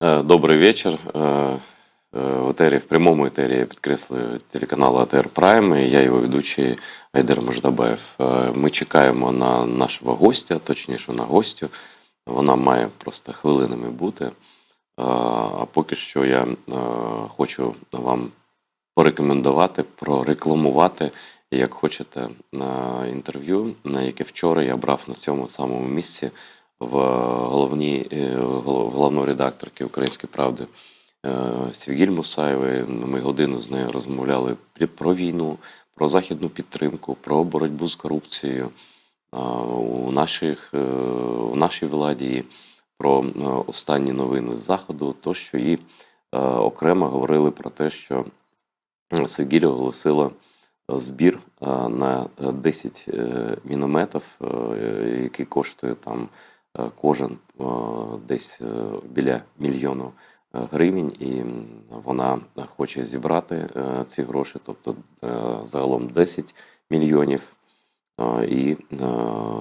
Добрий вечір. В етері, в прямому етері, я підкреслюю, телеканалу АТР Прайм, і я його ведучий Айдер Мождабаєв. Ми чекаємо на нашого гостя, точніше на гостю. Вона має просто хвилинами бути. А поки що я хочу вам порекомендувати, прорекламувати, як хочете, інтерв'ю, на яке вчора я брав на цьому самому місці в головної редакторки «Української правди» Севгіль Мусаєвої. Ми годину з нею розмовляли про війну, про західну підтримку, про боротьбу з корупцією у нашій владі, про останні новини з Заходу, тощо і окремо говорили про те, що Севгіль оголосила збір на 10 мінометів, який коштує там кожен десь біля мільйону гривень, і вона хоче зібрати ці гроші, тобто загалом 10 мільйонів, і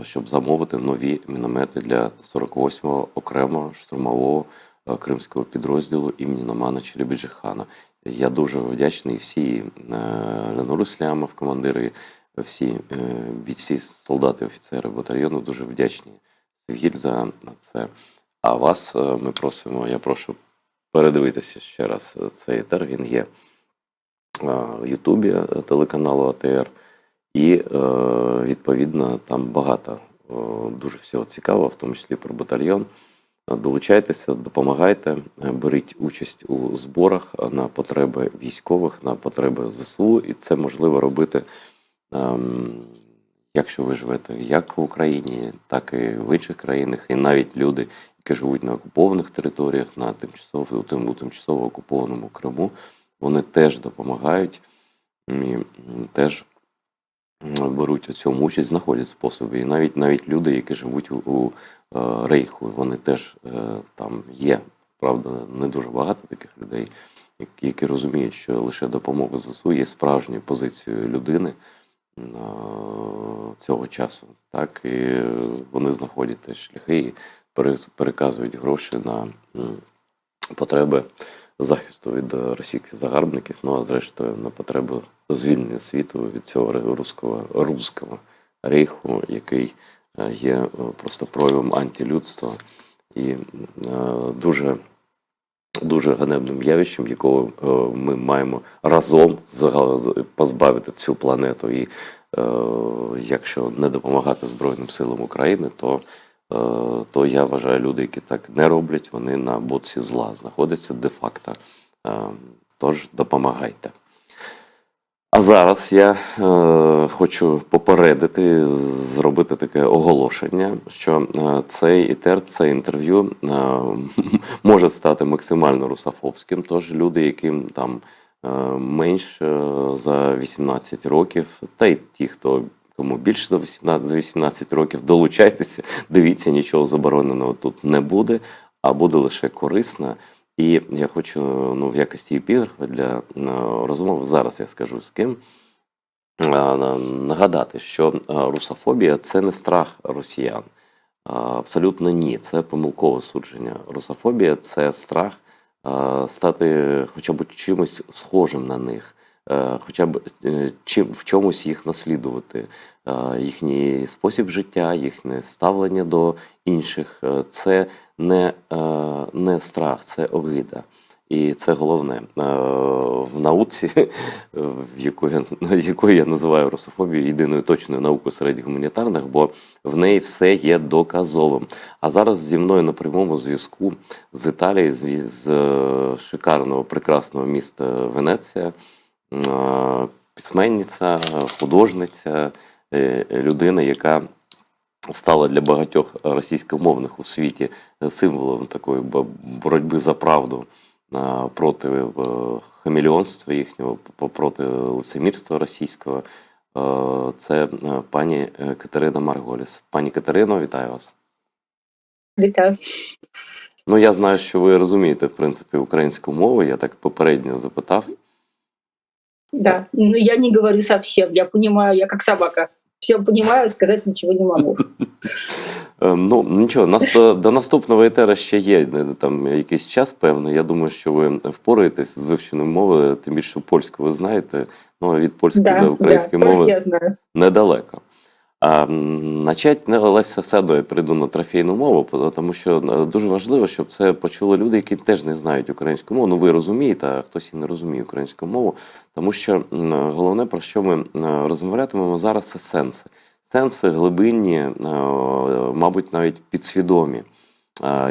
щоб замовити нові міномети для 48-го окремого штурмового кримського підрозділу імені Номана Челебіджіхана. Я дуже вдячний всі Ленуру Іслямов, командири, всі бійці, солдати, офіцери батальйону, дуже вдячні Севгіль за це. А вас ми просимо, я прошу передивитися ще раз цей етер, він є в Ютубі телеканалу АТР, і відповідно там багато дуже всього цікавого, в тому числі про батальйон. Долучайтеся, допомагайте, беріть участь у зборах на потреби військових, на потреби ЗСУ, і це можливо робити, якщо ви живете як в Україні, так і в інших країнах, і навіть люди, які живуть на окупованих територіях, на тимчасово окупованому Криму, вони теж допомагають і теж беруть у цьому участь, знаходять способи. І навіть люди, які живуть у Рейху, вони теж там є. Правда, не дуже багато таких людей, які розуміють, що лише допомога ЗСУ є справжньою позицією людини цього часу. Так, і вони знаходять теж шляхи і переказують гроші на потреби захисту від російських загарбників, ну а зрештою на потреби звільнення світу від цього руського рейху, який є просто проявом антилюдства і дуже ганебним явищем, якого ми маємо разом позбавити цю планету. І якщо не допомагати Збройним силам України, то я вважаю, люди, які так не роблять, вони на боці зла знаходяться де-факто. Тож допомагайте. А зараз я хочу попередити, зробити таке оголошення, що цей етер, це інтерв'ю може стати максимально русофобським. Тож люди, яким там менш за 18 років, та й ті, кому більше за 18 років, долучайтеся, дивіться, нічого забороненого тут не буде, а буде лише корисно. І я хочу, в якості епіграфа для розмови, зараз я скажу з ким, нагадати, що русофобія – це не страх росіян. Абсолютно ні, це помилкове судження. Русофобія – це страх стати хоча б чимось схожим на них, хоча б в чомусь їх наслідувати. Їхній спосіб життя, їхнє ставлення до інших – це не страх, це огида. І це головне. В науці, якою я називаю русофобію єдиною точною наукою серед гуманітарних, бо в неї все є доказовим. А зараз зі мною на прямому зв'язку з Італії, з шикарного, прекрасного міста Венеція, письменниця, художниця, людина, яка стала для багатьох російськомовних у світі символом такої боротьби за правду, проти хамелеонства їхнього, проти лицемірства російського. Це пані Катерина Марголіс. Пані Катерино, вітаю вас. Вітаю. Ну, я знаю, що ви розумієте, в принципі, українську мову, я так попередньо запитав. Да, но я не говорю совсем, я понимаю, я как собака. Все понимаю, сказать ничего не могу. Ну, нічого, до наступного етера ще є там якийсь час певний. Я думаю, що ви впораєтесь з вивченням мови, тим більше польську ви знаєте. Ну, а від польської до Да, української польский мови я знаю. недалеко. Начать, але все одно я перейду на трофейну мову, тому що дуже важливо, щоб це почули люди, які теж не знають українську мову. Ну, ви розумієте, а хтось і не розуміє українську мову. Тому що головне, про що ми розмовлятимемо зараз, це сенси. Сенси глибинні, мабуть, навіть підсвідомі,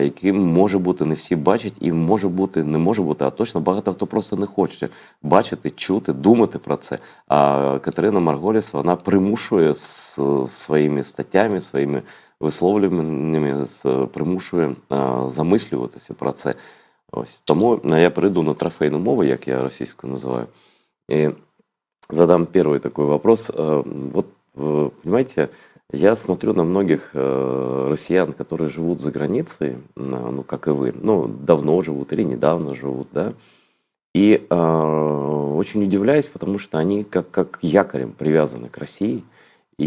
які, може бути, не всі бачать і може бути, не може бути, а точно багато хто просто не хоче бачити, чути, думати про це. А Катерина Марголіс, вона примушує своїми статтями, своїми висловлюваннями, примушує замислюватися про це. Ось. Тому я перейду на трофейну мову, як я російською називаю, і задам перший такий вопрос. Вот, понимаете, я смотрю на многих россиян, которые живут за границей, ну, как и вы, ну, давно живут или недавно живут, да, и очень удивляюсь, потому что они как якорем привязаны к России, и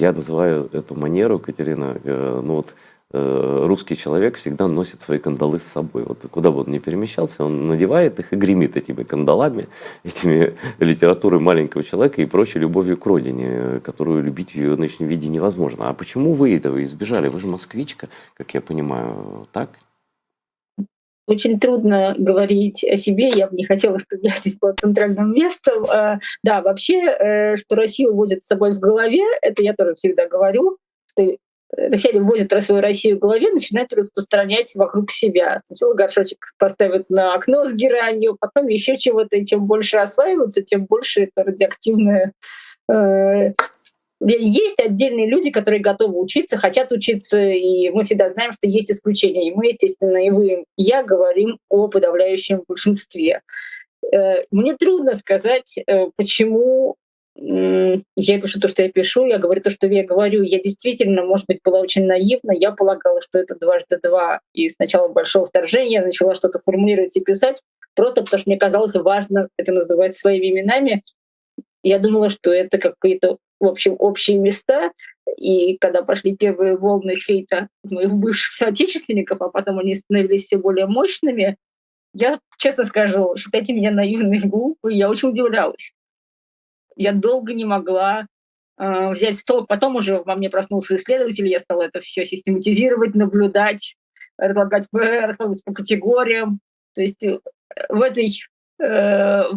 я называю эту манеру, Катерина, ну вот, русский человек всегда носит свои кандалы с собой. Вот куда бы он ни перемещался, он надевает их и гремит этими кандалами, этими литературой маленького человека и прочей любовью к родине, которую любить в ее нынешнем виде невозможно. А почему вы этого избежали? Вы же москвичка, как я понимаю, так? Очень трудно говорить о себе, я бы не хотела, чтобы я здесь была центральным местом. Да, вообще, что Россию возят с собой в голове, это я тоже всегда говорю, что россияне возят свою Россию в голове, начинают распространять вокруг себя. Сначала горшочек поставят на окно с геранью, потом еще чего-то, и чем больше осваиваются, тем больше это радиоактивное. Есть отдельные люди, которые готовы учиться, хотят учиться, и мы всегда знаем, что есть исключения. И мы, естественно, и вы, и я говорим о подавляющем большинстве. Мне трудно сказать, почему я пишу то, что я пишу, я говорю то, что я говорю. Я действительно, может быть, была очень наивна. Я полагала, что это дважды два. И с начала большого вторжения я начала что-то формулировать и писать, просто потому что мне казалось важно это называть своими именами. Я думала, что это какие-то, в общем, общие места. И когда пошли первые волны хейта моих бывших соотечественников, а потом они становились все более мощными, я, честно скажу, считайте меня наивной и глупой, я очень удивлялась. Я долго не могла взять в толк. Потом уже во мне проснулся исследователь, я стала это все систематизировать, наблюдать, раскладывать по категориям. То есть в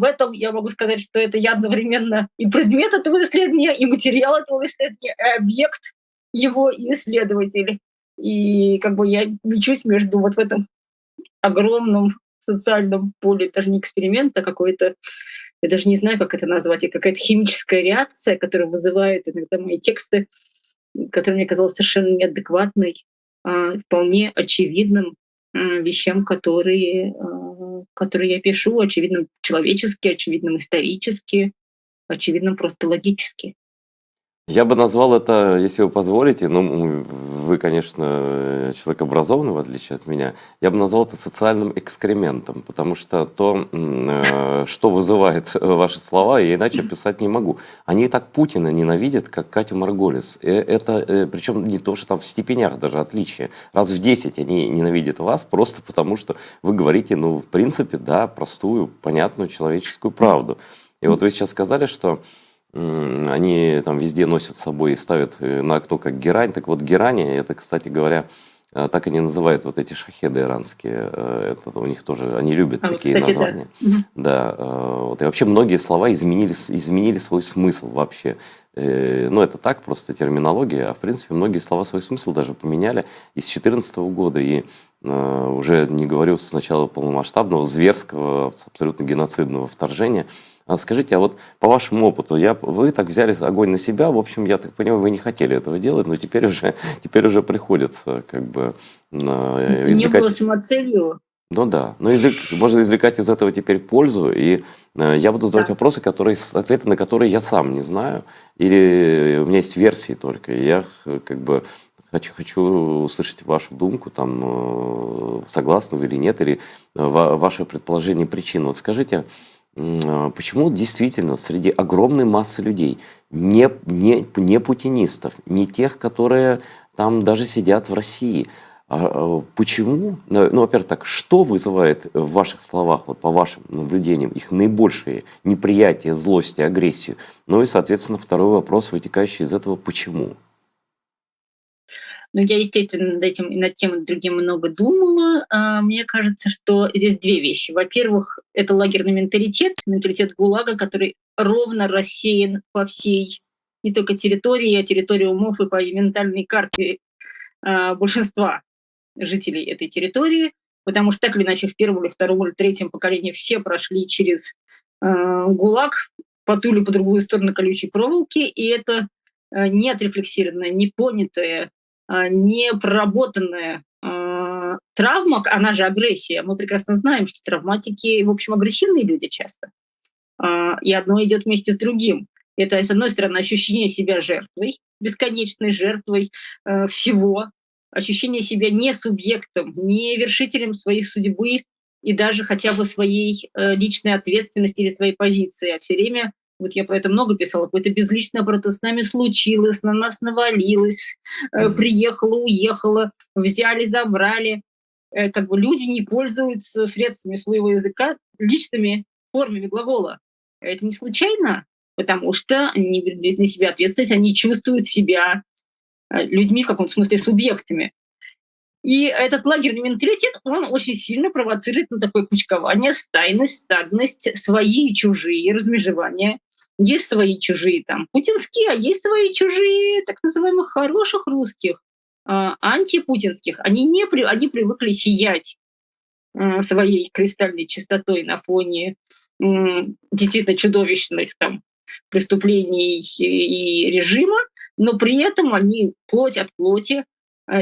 этом я могу сказать, что это я одновременно и предмет этого исследования, и материал этого исследования, и объект его, и исследователь. И как бы я мечусь между вот в этом огромном социальном поле, даже не эксперимент, а какой-то, я даже не знаю, как это назвать, и какая-то химическая реакция, которая вызывает иногда мои тексты, которая мне казалась совершенно неадекватной, вполне очевидным вещам, которые я пишу, очевидным человечески, очевидным исторически, очевидным просто логически. Я бы назвал это, если вы позволите, ну, вы, конечно, человек образованный, в отличие от меня, я бы назвал это социальным экскрементом, потому что то, что вызывает ваши слова, я иначе описать не могу. Они и так Путина ненавидят, как Катю Марголис. Это, причем не то, что там в степенях даже отличие. Раз в 10 они ненавидят вас просто потому, что вы говорите, ну, в принципе, да, простую, понятную человеческую правду. И вот вы сейчас сказали, что они там везде носят с собой и ставят на окно как герань. Так вот, герани, это, кстати говоря, так они называют вот эти шахеды иранские. Это у них тоже, они любят такие Кстати, названия. да. Да, вот. И вообще многие слова изменили свой смысл вообще. Ну, это так, просто терминология. А в принципе, многие слова свой смысл даже поменяли и с 2014 года. И уже не говорю с начала полномасштабного, зверского, абсолютно геноцидного вторжения. Скажите, а вот по вашему опыту, вы так взяли огонь на себя, в общем, я так понимаю, вы не хотели этого делать, но теперь уже приходится как бы Это не было самоцелью. Ну да, но можно извлекать из этого теперь пользу, и я буду задавать вопросы, ответы на которые я сам не знаю, или у меня есть версии только, и я как бы хочу услышать вашу думку, там, согласны вы или нет, или ваше предположение причин. Вот скажите, почему действительно среди огромной массы людей, не путинистов, не тех, которые там даже сидят в России. Почему? Ну, во-первых, так, что вызывает в ваших словах, вот по вашим наблюдениям, их наибольшее неприятие, злость и агрессию? Ну и, соответственно, второй вопрос, вытекающий из этого, почему? Но я, естественно, над этим и над тем, и над другим много думала. Мне кажется, что здесь две вещи. Во-первых, это лагерный менталитет ГУЛАГа, который ровно рассеян по всей не только территории, а территории умов и по ментальной карте большинства жителей этой территории, потому что так или иначе в первом или втором или третьем поколении все прошли через ГУЛАГ по ту или по другую сторону колючей проволоки, и это не отрефлексированное, не понятое, не проработанная травма, она же агрессия. Мы прекрасно знаем, что травматики, в общем, агрессивные люди часто. И одно идет вместе с другим. Это, с одной стороны, ощущение себя жертвой, бесконечной жертвой всего, ощущение себя не субъектом, не вершителем своей судьбы и даже хотя бы своей личной ответственности или своей позиции, а все время, вот я про это много писала, какое-то безличное просто с нами случилось, на нас навалилось, Мгм. приехало, уехало, взяли, забрали. Как бы люди не пользуются средствами своего языка личными формами глагола. Это не случайно, потому что они берут на себя ответственность, они чувствуют себя людьми, в каком-то смысле субъектами. И этот лагерный менталитет, он очень сильно провоцирует на такое кучкование, стайность, стадность, свои и чужие, размежевание. Есть свои чужие там путинские, а есть свои чужие так называемых хороших русских, антипутинских. Они привыкли сиять своей кристальной чистотой на фоне действительно чудовищных там преступлений и режима, но при этом они плоть от плоти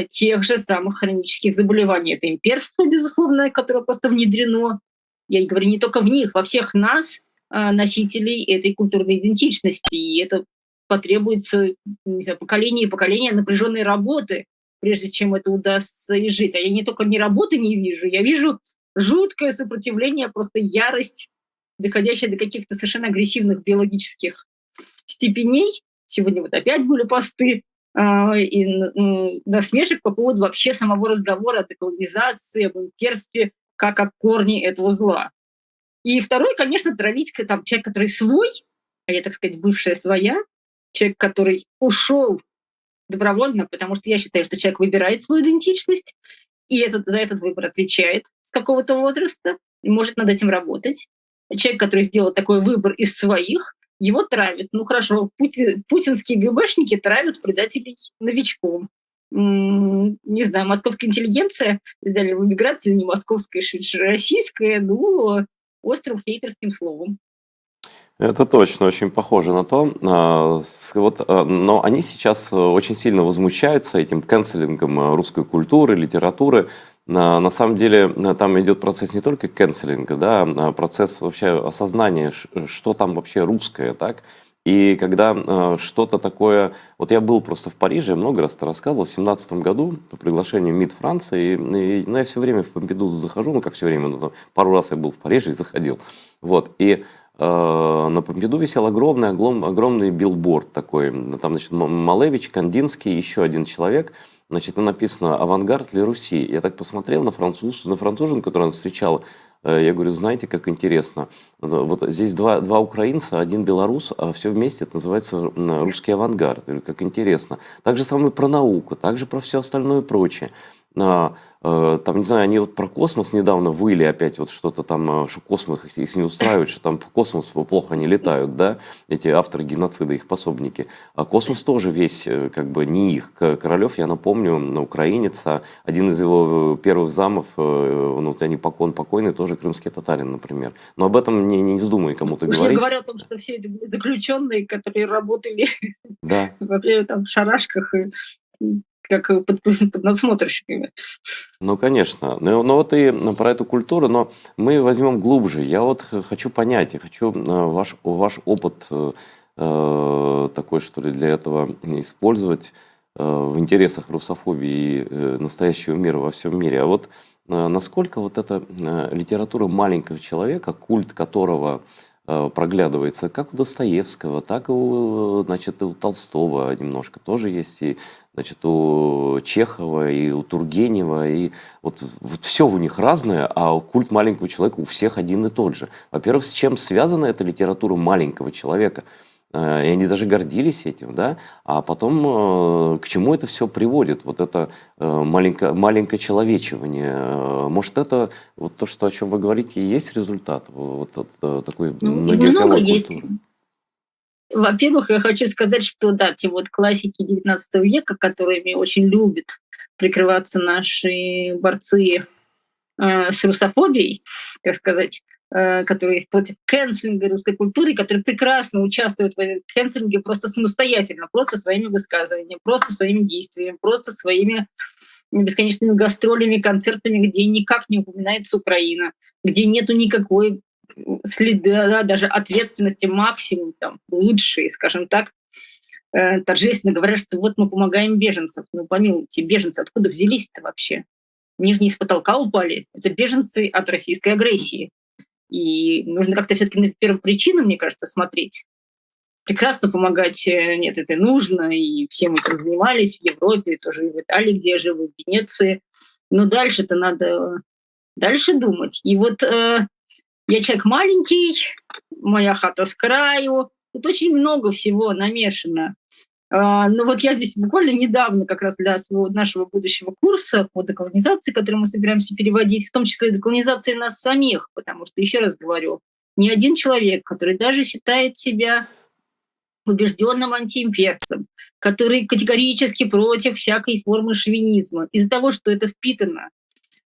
тех же самых хронических заболеваний. Это имперство, безусловно, которое просто внедрено. Я и говорю не только в них, во всех нас, носителей этой культурной идентичности. И это потребуется, не знаю, поколение и поколение напряженной работы, прежде чем это удастся изжить. А я не только ни работы не вижу, я вижу жуткое сопротивление, просто ярость, доходящая до каких-то совершенно агрессивных биологических степеней. Сегодня вот опять были посты и насмешек по поводу вообще самого разговора о деколонизации, об имперстве, как о корне этого зла. И второй, конечно, травить там, человек, который свой, а я, так сказать, бывшая своя, человек, который ушел добровольно, потому что я считаю, что человек выбирает свою идентичность, и за этот выбор отвечает с какого-то возраста, и может над этим работать. Человек, который сделал такой выбор из своих, его травят. Ну хорошо, путинские ГБшники травят предателей новичком. Не знаю, московская интеллигенция, далее в эмиграции не московская, российская, ну, острым хейтерским словом. Это точно очень похоже на то. Но они сейчас очень сильно возмущаются этим канцелингом русской культуры, литературы. На самом деле там идет процесс не только канцелинга, да, а процесс вообще осознания, что там вообще русское, так? И когда что-то такое... Вот я был просто в Париже, много раз это рассказывал, в 2017 году по приглашению МИД Франции. Ну, я все время в Помпидузу захожу, ну как все время, ну, пару раз я был в Париже и заходил. Вот, и на Помпиду висел огромный билборд такой. Там, значит, Малевич, Кандинский, еще один человек. Значит, там написано «Авангард для Руси». Я так посмотрел на француженку, которую он встречал. Я говорю, знаете, как интересно. Вот здесь два украинца, один белорус, а все вместе это называется русский авангард. Я говорю, как интересно. Так же самое про науку, так же про все остальное прочее. Там, не знаю, они вот про космос недавно выли опять вот что-то там, что космос их не устраивает, что там в космос плохо они летают, да, эти авторы геноцида, их пособники. А космос тоже весь как бы не их. Королев, я напомню, украинец, один из его первых замов, ну, вот они покойный, тоже крымский татарин, например. Но об этом не вздумай кому-то Уж не говорить. говоря о том, что все это были заключенные, которые работали Да. вообще там в шарашках и как под надсмотрщиками. Ну, конечно. Но вот и про эту культуру, но мы возьмем глубже. Я вот хочу понять, я хочу ваш опыт такой, что ли, для этого использовать в интересах русофобии и настоящего мира во всем мире. А вот насколько вот эта литература маленького человека, культ которого проглядывается как у Достоевского, так и у, значит, и у Толстого немножко тоже есть, и значит, у Чехова и у Тургенева, и вот все у них разное, а культ маленького человека у всех один и тот же. Во-первых, с чем связана эта литература маленького человека? И они даже гордились этим, да? А потом к чему это все приводит? Вот это маленькое человечивание. Может, это вот то, что, о чем вы говорите, и есть результат вот от такой Ну, и много многовековой есть. культуры? Во-первых, я хочу сказать, что да, те вот классики XIX века, которыми очень любят прикрываться наши борцы с русофобией, так сказать, которые против кэнселинга русской культуры, которые прекрасно участвуют в этом кэнселинге просто самостоятельно, просто своими высказываниями, просто своими действиями, просто своими бесконечными гастролями, концертами, где никак не упоминается Украина, где нету никакой следа, да, даже ответственности максимум, там, лучшие, скажем так, торжественно говорят, что вот мы помогаем беженцам. Ну, помилуйте, беженцы откуда взялись-то вообще? Они же не с потолка упали. Это беженцы от российской агрессии. И нужно как-то все-таки на первопричину, мне кажется, смотреть. Прекрасно помогать, нет, это нужно, и всем этим занимались в Европе, тоже и в Италии, где я живу, в Венеции. Но дальше-то надо дальше думать. И вот я человек маленький, моя хата с краю, тут очень много всего намешано. Но вот я здесь буквально недавно как раз для нашего будущего курса по деколонизации, который мы собираемся переводить, в том числе и деколонизации нас самих, потому что, еще раз говорю, ни один человек, который даже считает себя убежденным антиимперцем, который категорически против всякой формы шовинизма, из-за того, что это впитано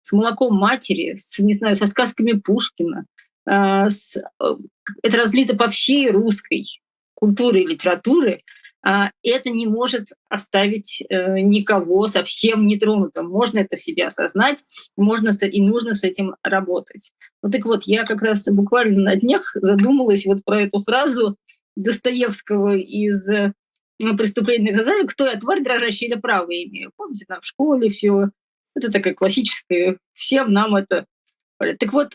с молоком матери, не знаю, со сказками Пушкина, это разлито по всей русской культуре и литературе, это не может оставить никого совсем нетронутым. Можно это в себе осознать, можно и нужно с этим работать. Вот так вот, я как раз буквально на днях задумалась вот про эту фразу Достоевского из «Преступления и наказания», «Кто я, тварь дрожащая или право имею?» Помните, там в школе все. Это такая классическая, всем нам это. Так вот,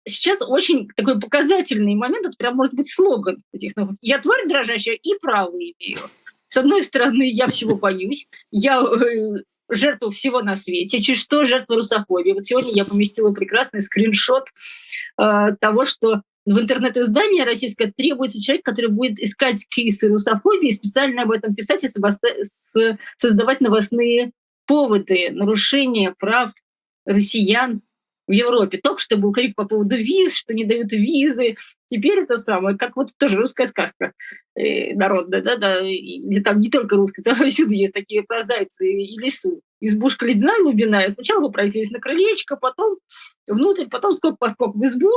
сейчас очень такой показательный момент, это прям может быть слоган этих наук. Я тварь дрожащая и право имею. С одной стороны, я всего боюсь, я жертва всего на свете, чуть что жертва русофобии. Вот сегодня я поместила прекрасный скриншот того, что в интернет-издании российское требуется человек, который будет искать кейсы русофобии, специально об этом писать и создавать новостные поводы нарушения прав россиян в Европе. Только что был крик по поводу виз, что не дают визы. Теперь это самое, как вот тоже русская сказка народная, да, где там не только русская, там всюду есть такие про зайца и лису. Избушка ледяная, глубинная. Сначала попросились на крылечко, потом внутрь, потом скок-поскок в избу.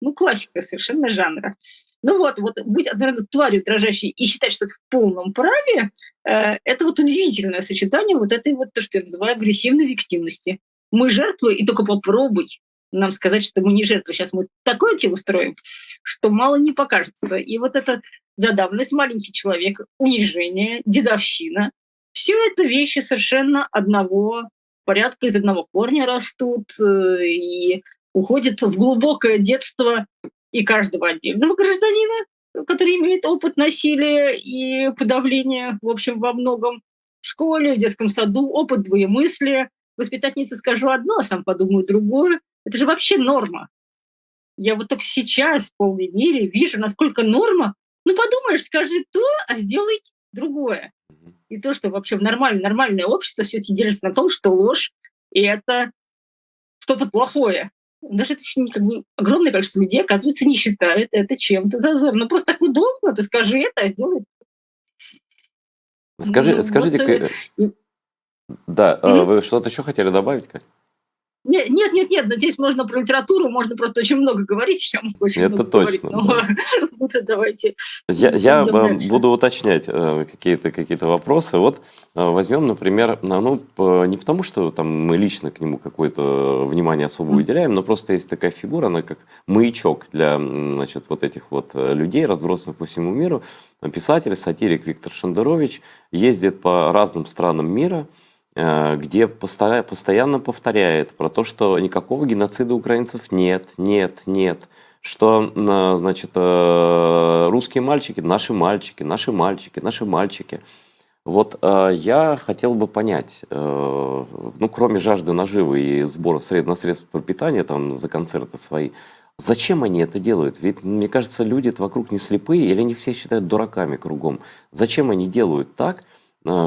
Ну, классика совершенно жанра. Ну вот быть, наверное, тварью дрожащей и считать, что это в полном праве, это вот удивительное сочетание вот этой вот, то, что я называю агрессивной виктимности. Мы жертвы, и только попробуй нам сказать, что мы не жертвы. Сейчас мы такое тебе устроим, что мало не покажется. И вот эта задавленность, маленький человек, унижение, дедовщина, все это вещи совершенно одного порядка, из одного корня растут и уходят в глубокое детство и каждого отдельного гражданина, который имеет опыт насилия и подавления, в общем, во многом в школе, в детском саду, опыт двоемыслия. Воспитательнице скажу одно, а сам подумаю другое. Это же вообще норма. Я вот только сейчас в полной мере вижу, насколько норма. Ну, подумаешь, скажи то, а сделай другое. И то, что вообще в нормальное общество все-таки держится на том, что ложь – и это что-то плохое. Даже это как бы огромное количество людей, оказывается, не считает это чем-то зазорным. Ну, просто так удобно, ты скажи это, а сделай. Скажите, да, вы что-то еще хотели добавить, Кать? Нет, но здесь можно про литературу, можно просто очень много говорить, я могу очень Это много говорить, точно, но да. лучше давайте Я идем дальше. буду уточнять какие-то вопросы. Вот возьмем, например, не потому, что там мы лично к нему какое-то внимание особо уделяем, но просто есть такая фигура, она как маячок для, значит, вот этих вот людей, разбросанных по всему миру. Писатель, сатирик Виктор Шендерович ездит по разным странам мира, где постоянно повторяет про то, что никакого геноцида украинцев нет, что, значит, русские мальчики, наши мальчики. Вот я хотел бы понять, ну, кроме жажды наживы и сбора на средства пропитания там за концерты свои, зачем они это делают? Ведь, мне кажется, люди вокруг не слепые, или они все считают дураками кругом. Зачем они делают так,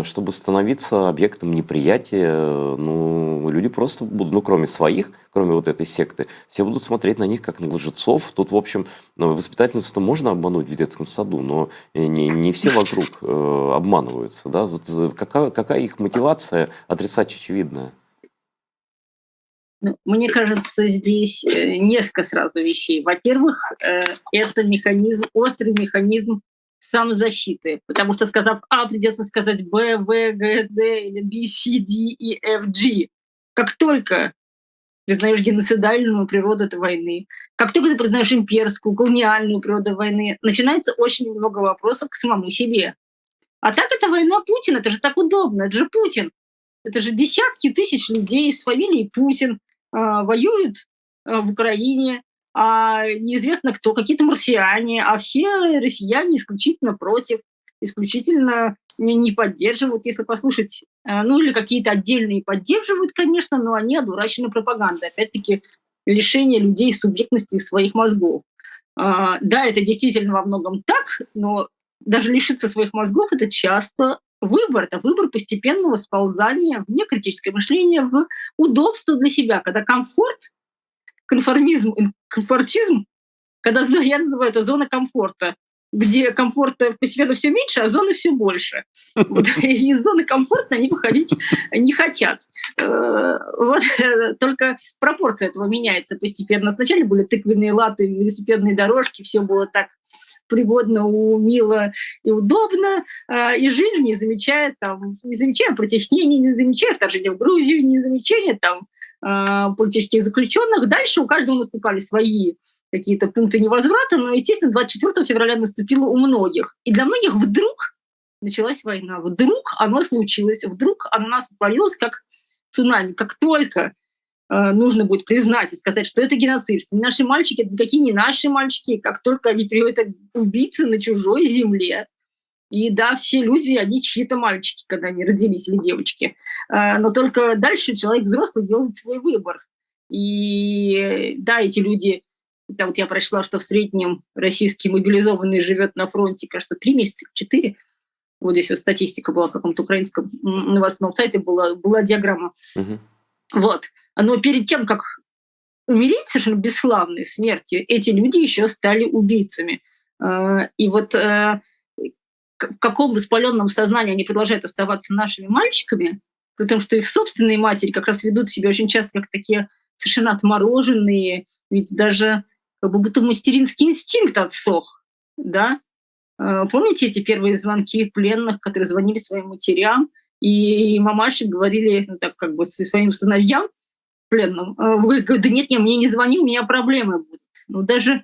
чтобы становиться объектом неприятия? Ну, люди просто будут, ну, кроме своих, кроме вот этой секты, все будут смотреть на них как на лжецов. Тут, в общем, ну, воспитательницу-то можно обмануть в детском саду, но не все вокруг обманываются. Да? Вот какая их мотивация отрицать очевидное? Ну, мне кажется, здесь несколько сразу вещей. Во-первых, это механизм, острый механизм самозащиты, потому что, сказав А, придется сказать Б, В, Г, Д, или Б, С, Д, И, Ф, G. Как только признаешь геноцидальную природу этой войны, как только ты признаешь имперскую, колониальную природу войны, начинается очень много вопросов к самому себе. А так это война Путина, это же так удобно, это же Путин. Это же десятки тысяч людей с фамилией Путин воюют в Украине, а неизвестно кто, какие-то марсиане, а все россияне исключительно против, исключительно не поддерживают, если послушать, ну или какие-то отдельные поддерживают, конечно, но они одурачены пропагандой. Опять-таки, лишение людей субъектности своих мозгов. Да, это действительно во многом так, но даже лишиться своих мозгов – это часто выбор. Это выбор постепенного сползания в некритическое мышление, в удобство для себя, когда комфорт, конформизм, комфортизм, когда я называю это зона комфорта, где комфорта постепенно все меньше, а зоны все больше. Вот, и из зоны комфорта они выходить не хотят. Вот, только пропорция этого меняется постепенно. Сначала были тыквенные латы, велосипедные дорожки, все было так пригодно, мило и удобно, и жили, не замечая притеснений, не замечая вторжения в Грузию, не замечая политических заключенных. Дальше у каждого наступали свои какие-то пункты невозврата, но, естественно, 24 февраля наступило у многих. И для многих вдруг началась война. Вдруг оно случилось, вдруг оно нас отвалилось как цунами. Как только нужно будет признать и сказать, что это геноцид, что наши мальчики, это никакие не наши мальчики, как только они приводят убийцы на чужой земле. И да, все люди, они чьи-то мальчики, когда они родились, или девочки. Но только дальше человек взрослый делает свой выбор. И да, эти люди, это вот я прочла, что в среднем российский мобилизованный живет на фронте, кажется, 3 месяца, 4. Вот здесь вот статистика была в каком-то украинском новостном сайте, была диаграмма. Мгм. Вот. Но перед тем, как умереть совершенно бесславной смертью, эти люди еще стали убийцами. И вот в каком воспаленном сознании они продолжают оставаться нашими мальчиками, при том, что их собственные матери как раз ведут себя очень часто как такие совершенно отмороженные, ведь даже как будто материнский инстинкт отсох, да? Помните эти первые звонки пленных, которые звонили своим матерям, и мамаши говорили, ну, так как бы своим сыновьям пленным, вы говорите, да нет, мне не звони, у меня проблемы будут. Ну, даже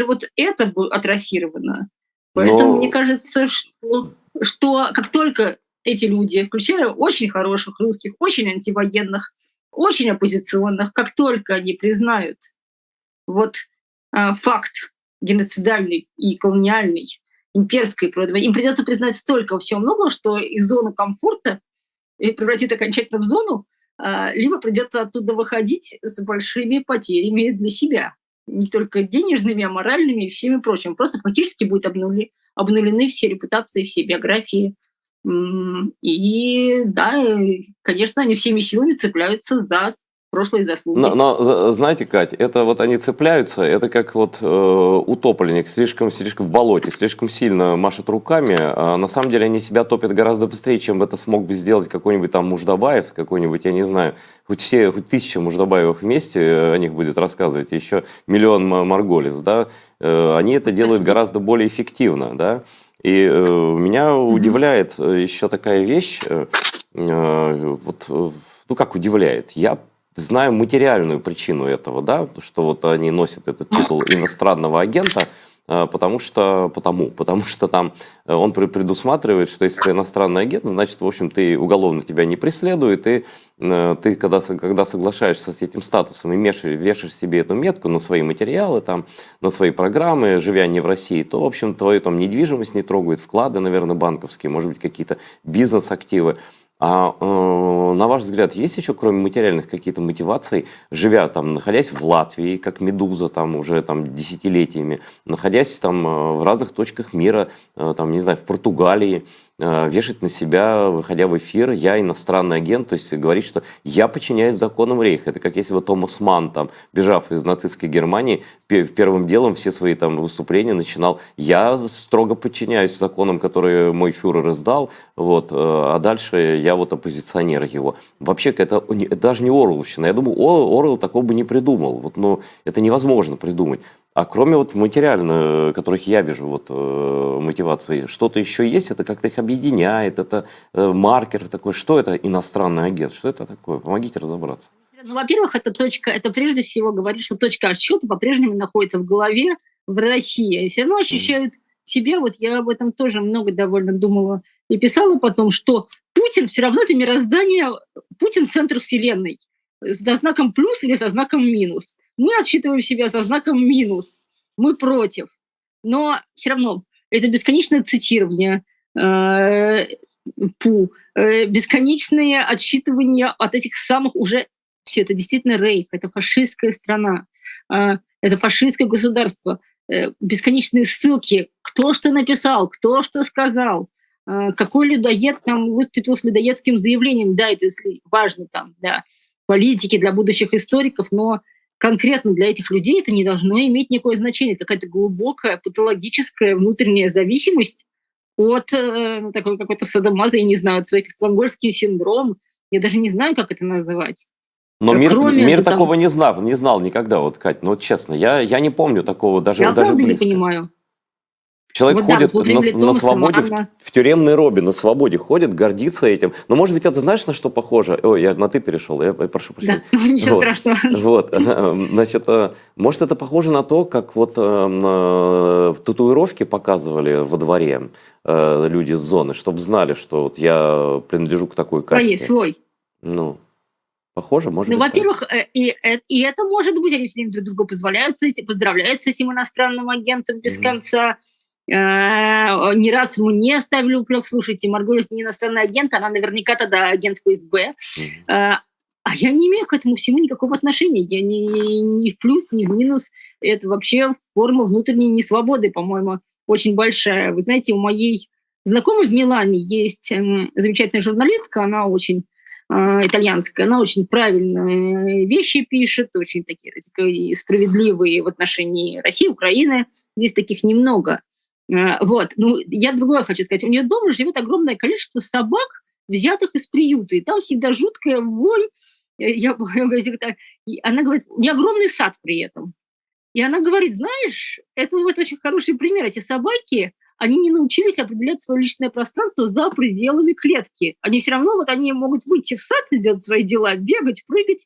вот это бы атрофировано. Поэтому мне Но кажется, что как только эти люди, включая очень хороших русских, очень антивоенных, очень оппозиционных, как только они признают вот факт геноцидальный и колониальный, имперской природы, им придется признать столько всего много, что из зоны комфорта превратит окончательно в зону, либо придется оттуда выходить с большими потерями для себя. Не только денежными, а моральными и всеми прочими. Просто фактически будут обнулены все репутации, все биографии. И да, конечно, они всеми силами цепляются за прошлые заслуги. Знаете, Кать, это вот они цепляются, это как вот утопленник, слишком в болоте, слишком сильно машет руками, а на самом деле они себя топят гораздо быстрее, чем это смог бы сделать какой-нибудь там Муждабаев, какой-нибудь, я не знаю, хоть 1000 Муждабаевых вместе о них будет рассказывать, еще миллион Марголис, да, они это делают гораздо более эффективно, да, и меня удивляет еще такая вещь, вот, ну как удивляет, я знаю материальную причину этого, да, что вот они носят этот титул иностранного агента, потому что там он предусматривает, что если ты иностранный агент, значит, в общем, ты уголовно тебя не преследует, и ты, когда соглашаешься с этим статусом и вешаешь себе эту метку на свои материалы, там, на свои программы, живя не в России, то, в общем, твою там недвижимость не трогают, вклады, наверное, банковские, может быть, какие-то бизнес-активы. На ваш взгляд, есть еще, кроме материальных, какие-то мотивации, живя там, находясь в Латвии, как «Медуза», там уже там десятилетиями, находясь там в разных точках мира, там, не знаю, в Португалии, вешать на себя, выходя в эфир, я иностранный агент, то есть говорить, что я подчиняюсь законам Рейха. Это как если бы Томас Манн, там, бежав из нацистской Германии, первым делом все свои там выступления начинал: я строго подчиняюсь законам, которые мой фюрер издал, вот, а дальше я вот оппозиционер его. Вообще, это даже не Оруэлловщина. Я думаю, Оруэлл такого бы не придумал. Вот, ну, это невозможно придумать. А кроме вот материально, которых я вижу вот, мотивации, что-то еще есть? Это как-то их объединяет? Это маркер такой? Что это иностранный агент? Что это такое? Помогите разобраться. Ну, во-первых, это прежде всего говорит, что точка отсчета по-прежнему находится в голове в России. И все равно ощущают себя, вот я об этом тоже много довольно думала и писала потом, что Путин все равно это мироздание, Путин центр вселенной, со знаком плюс или со знаком минус. Мы отсчитываем себя со знаком минус, мы против. Но все равно это бесконечное цитирование, бесконечные отсчитывания от этих самых уже... Все это действительно рейх, это фашистская страна, это фашистское государство, бесконечные ссылки, кто что написал, кто что сказал, какой людоед там выступил с людоедским заявлением. Да, это важно там для политики, для будущих историков, но конкретно для этих людей это не должно иметь никакое значение. Это какая-то глубокая патологическая внутренняя зависимость от такой какой-то садомаза, я не знаю, от своих стокгольмский синдром. Я даже не знаю, как это назвать. Но мир такого не знал никогда, вот, Кать, ну вот честно, я не помню такого даже Я даже правда близко. Не понимаю. Человек Вот ходит на свободе, Манна. в тюремной робе, на свободе ходит, гордится этим. Но, может быть, это знаешь, на что похоже? Ой, я на «ты» перешел, я прошу прощения. Да, ничего страшного. Вот, значит, может, это похоже на то, как вот татуировки показывали во дворе люди с зоны, чтобы знали, что вот я принадлежу к такой касте. Свой. Ну, похоже, может быть. Во-первых, и это может быть, они все время друг другу позволяют, поздравляют с этим иностранным агентом без конца. Не раз мне ставили упрек: слушайте, Марголис не иностранный агент, она наверняка тогда агент ФСБ. А я не имею к этому всему никакого отношения. Я ни в плюс, ни в минус. Это вообще форма внутренней несвободы, по-моему, очень большая. Вы знаете, у моей знакомой в Милане есть замечательная журналистка, она очень итальянская, она очень правильные вещи пишет, очень такие справедливые в отношении России, Украины. Здесь таких немного. Вот. Ну, я другое хочу сказать. У нее дома живет огромное количество собак, взятых из приюта. И там всегда жуткая вонь. Она говорит, у меня огромный сад при этом. И она говорит, знаешь, это вот очень хороший пример. Эти собаки, они не научились определять свое личное пространство за пределами клетки. Они все равно, вот они могут выйти в сад и делать свои дела, бегать, прыгать,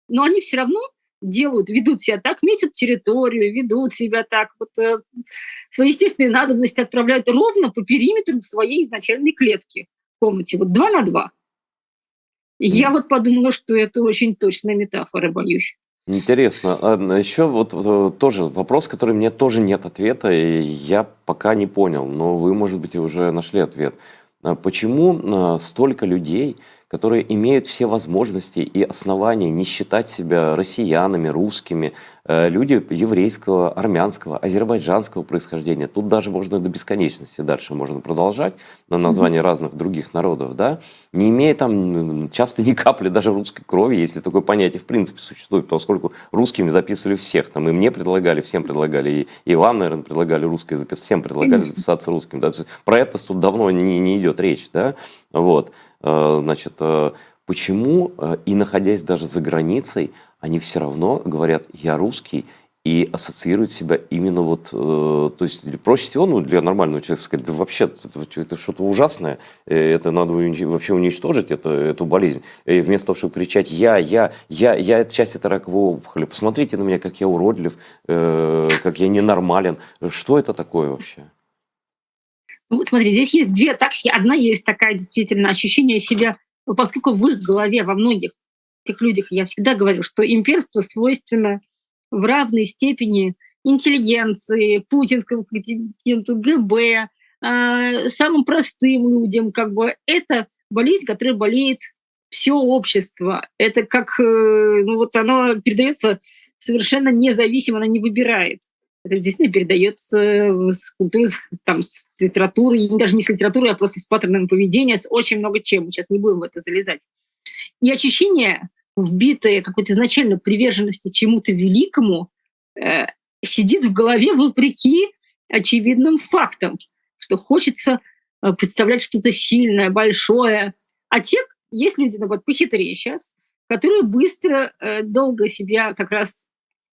но они все равно ведут себя так, метят территорию, ведут себя так, вот свои естественные надобности отправляют ровно по периметру своей изначальной клетки в комнате, вот 2 на 2. И я вот подумала, что это очень точная метафора, боюсь. Интересно. Еще вот тоже вопрос, который мне тоже нет ответа, и я пока не понял, но вы, может быть, и уже нашли ответ. Почему столько людей, которые имеют все возможности и основания не считать себя россиянами, русскими, люди еврейского, армянского, азербайджанского происхождения, тут даже можно до бесконечности дальше можно продолжать на название разных других народов, да, не имея там часто ни капли даже русской крови, если такое понятие в принципе существует, поскольку русскими записывали всех, там и мне предлагали, всем предлагали, и вам, наверное, предлагали русское записаться, всем предлагали записаться русским, да? Про это тут давно не идет речь, да, вот. Значит, почему, и находясь даже за границей, они все равно говорят, я русский, и ассоциирует себя именно вот, то есть проще всего, ну, для нормального человека сказать, да вообще это что-то ужасное, это надо вообще уничтожить, эту болезнь. И вместо того, чтобы кричать я, это часть этой раковой опухоли, посмотрите на меня, как я уродлив, как я ненормален. Что это такое вообще? Ну, смотри, здесь есть две такси. Одна есть такая действительно ощущение себя, ну, поскольку в их голове, во многих этих людях, я всегда говорю, что имперство свойственно в равной степени интеллигенции, путинскому контингенту, ГБ, самым простым людям. Как бы это болезнь, которая болеет все общество. Это как, ну вот оно передается совершенно независимо, оно не выбирает. Это действительно передается с культуры, там, с литературы, и даже не с литературы, а просто с паттерном поведения, с очень много чем. Мы сейчас не будем в это залезать. И ощущение, вбитое какой-то изначально приверженности чему-то великому, э, сидит в голове вопреки очевидным фактам, что хочется представлять что-то сильное, большое. А те, есть люди, ну, вот похитрее сейчас, которые быстро, долго себя как раз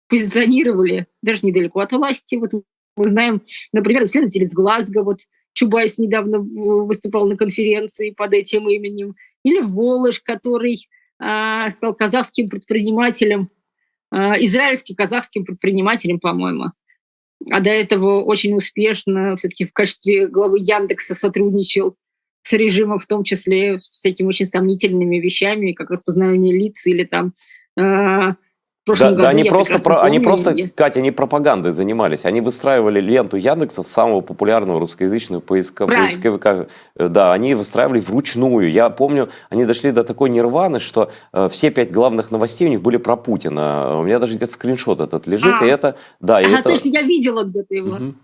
позиционировали даже недалеко от власти. Вот мы знаем, например, исследователь из Глазго, вот Чубайс недавно выступал на конференции под этим именем, или Волош, который стал казахским предпринимателем, израильским казахским предпринимателем, по-моему. А до этого очень успешно все-таки в качестве главы Яндекса сотрудничал с режимом, в том числе с всякими очень сомнительными вещами, как распознавание лиц или там в Да, прошлом да, году, они я просто, прекрасно они помню, просто, Катя, они пропагандой занимались. Они выстраивали ленту Яндекса, самого популярного русскоязычного правильно. поисковика. Да, они выстраивали вручную. Я помню, они дошли до такой нирваны, что все 5 главных новостей у них были про Путина. У меня даже где-то скриншот этот лежит. И А, это, да, и это... точно, я видела где-то его. Мгм.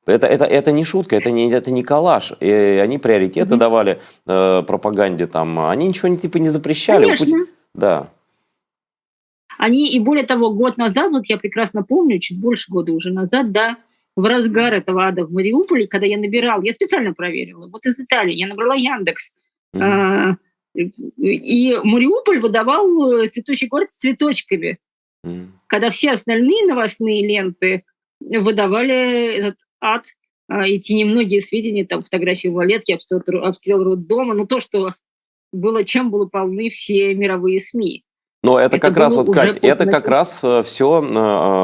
Это не шутка, это не коллаж. И они приоритеты Мгм. давали пропаганде там. Они ничего типа не запрещали. Конечно. Да. Они, и более того, год назад, вот я прекрасно помню, чуть больше года уже назад, да, в разгар этого ада в Мариуполе, когда я набирал, я специально проверила, вот из Италии, я набрала Яндекс, Мгм. а, и Мариуполь выдавал цветущий город с цветочками, Мгм. когда все остальные новостные ленты выдавали этот ад, эти немногие сведения, там, фотографии малолетки, обстрел роддома, ну то, что было, чем были полны все мировые СМИ. Но это Это как раз, было вот, уже Кать, после это как начала. раз все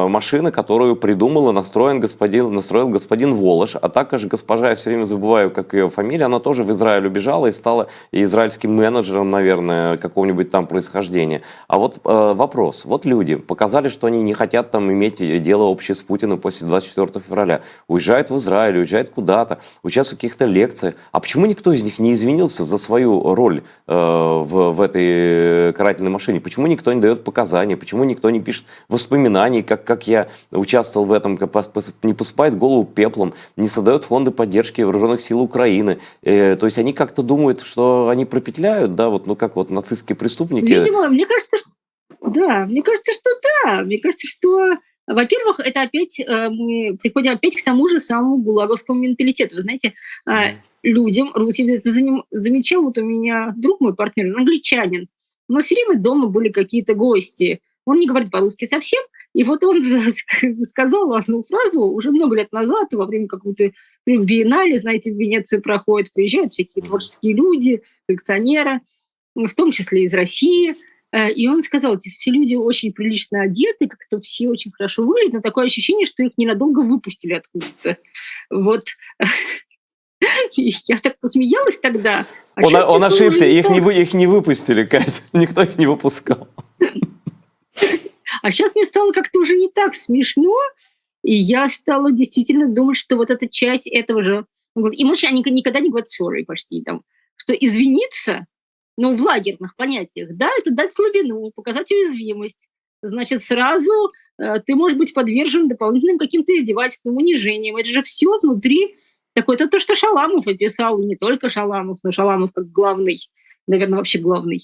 машина, которую придумал и настроил господин Волош, а также госпожа, я все время забываю, как ее фамилия, она тоже в Израиль убежала и стала израильским менеджером, наверное, какого-нибудь там происхождения. А вот вопрос, вот люди показали, что они не хотят там иметь дело общее с Путиным после 24 февраля, уезжают в Израиль, уезжают куда-то, участвуют в каких-то лекциях, а почему никто из них не извинился за свою роль в этой карательной машине? Почему никто не дает показания? Почему никто не пишет воспоминаний, как я участвовал в этом, не посыпает голову пеплом, не создает фонды поддержки вооруженных сил Украины? То есть они как-то думают, что они пропетляют, да, вот, ну как вот нацистские преступники. Видимо, мне кажется, что да, мне кажется, что да. Мне кажется, что, во-первых, это опять мы приходим опять к тому же самому гулаговскому менталитету. Вы знаете, Мгм. людям, Руси это замечал, вот у меня друг мой партнер, он англичанин, но все время дома были какие-то гости. Он не говорит по-русски совсем, и вот он сказал одну фразу уже много лет назад, во время какого-то биеннале, знаете, в Венецию проходит, приезжают всякие Мгм. творческие люди, коллекционеры, в том числе из России. И он сказал, эти все люди очень прилично одеты, как-то все очень хорошо выглядят, но такое ощущение, что их ненадолго выпустили откуда-то. Вот. И я так посмеялась тогда, а сейчас мне Он стало уже ошибся, не так. их не выпустили, Кать, никто их не выпускал. А сейчас мне стало как-то уже не так смешно, и я стала действительно думать, что вот эта часть этого же... И мы они никогда не говорят sorry почти, там, что извиниться, ну, в лагерных понятиях, да, это дать слабину, показать уязвимость. Значит, сразу ты можешь быть подвержен дополнительным каким-то издевательствам, унижениям. Это же все внутри такое. Это то, что Шаламов описал, и не только Шаламов, но Шаламов как главный, наверное, вообще главный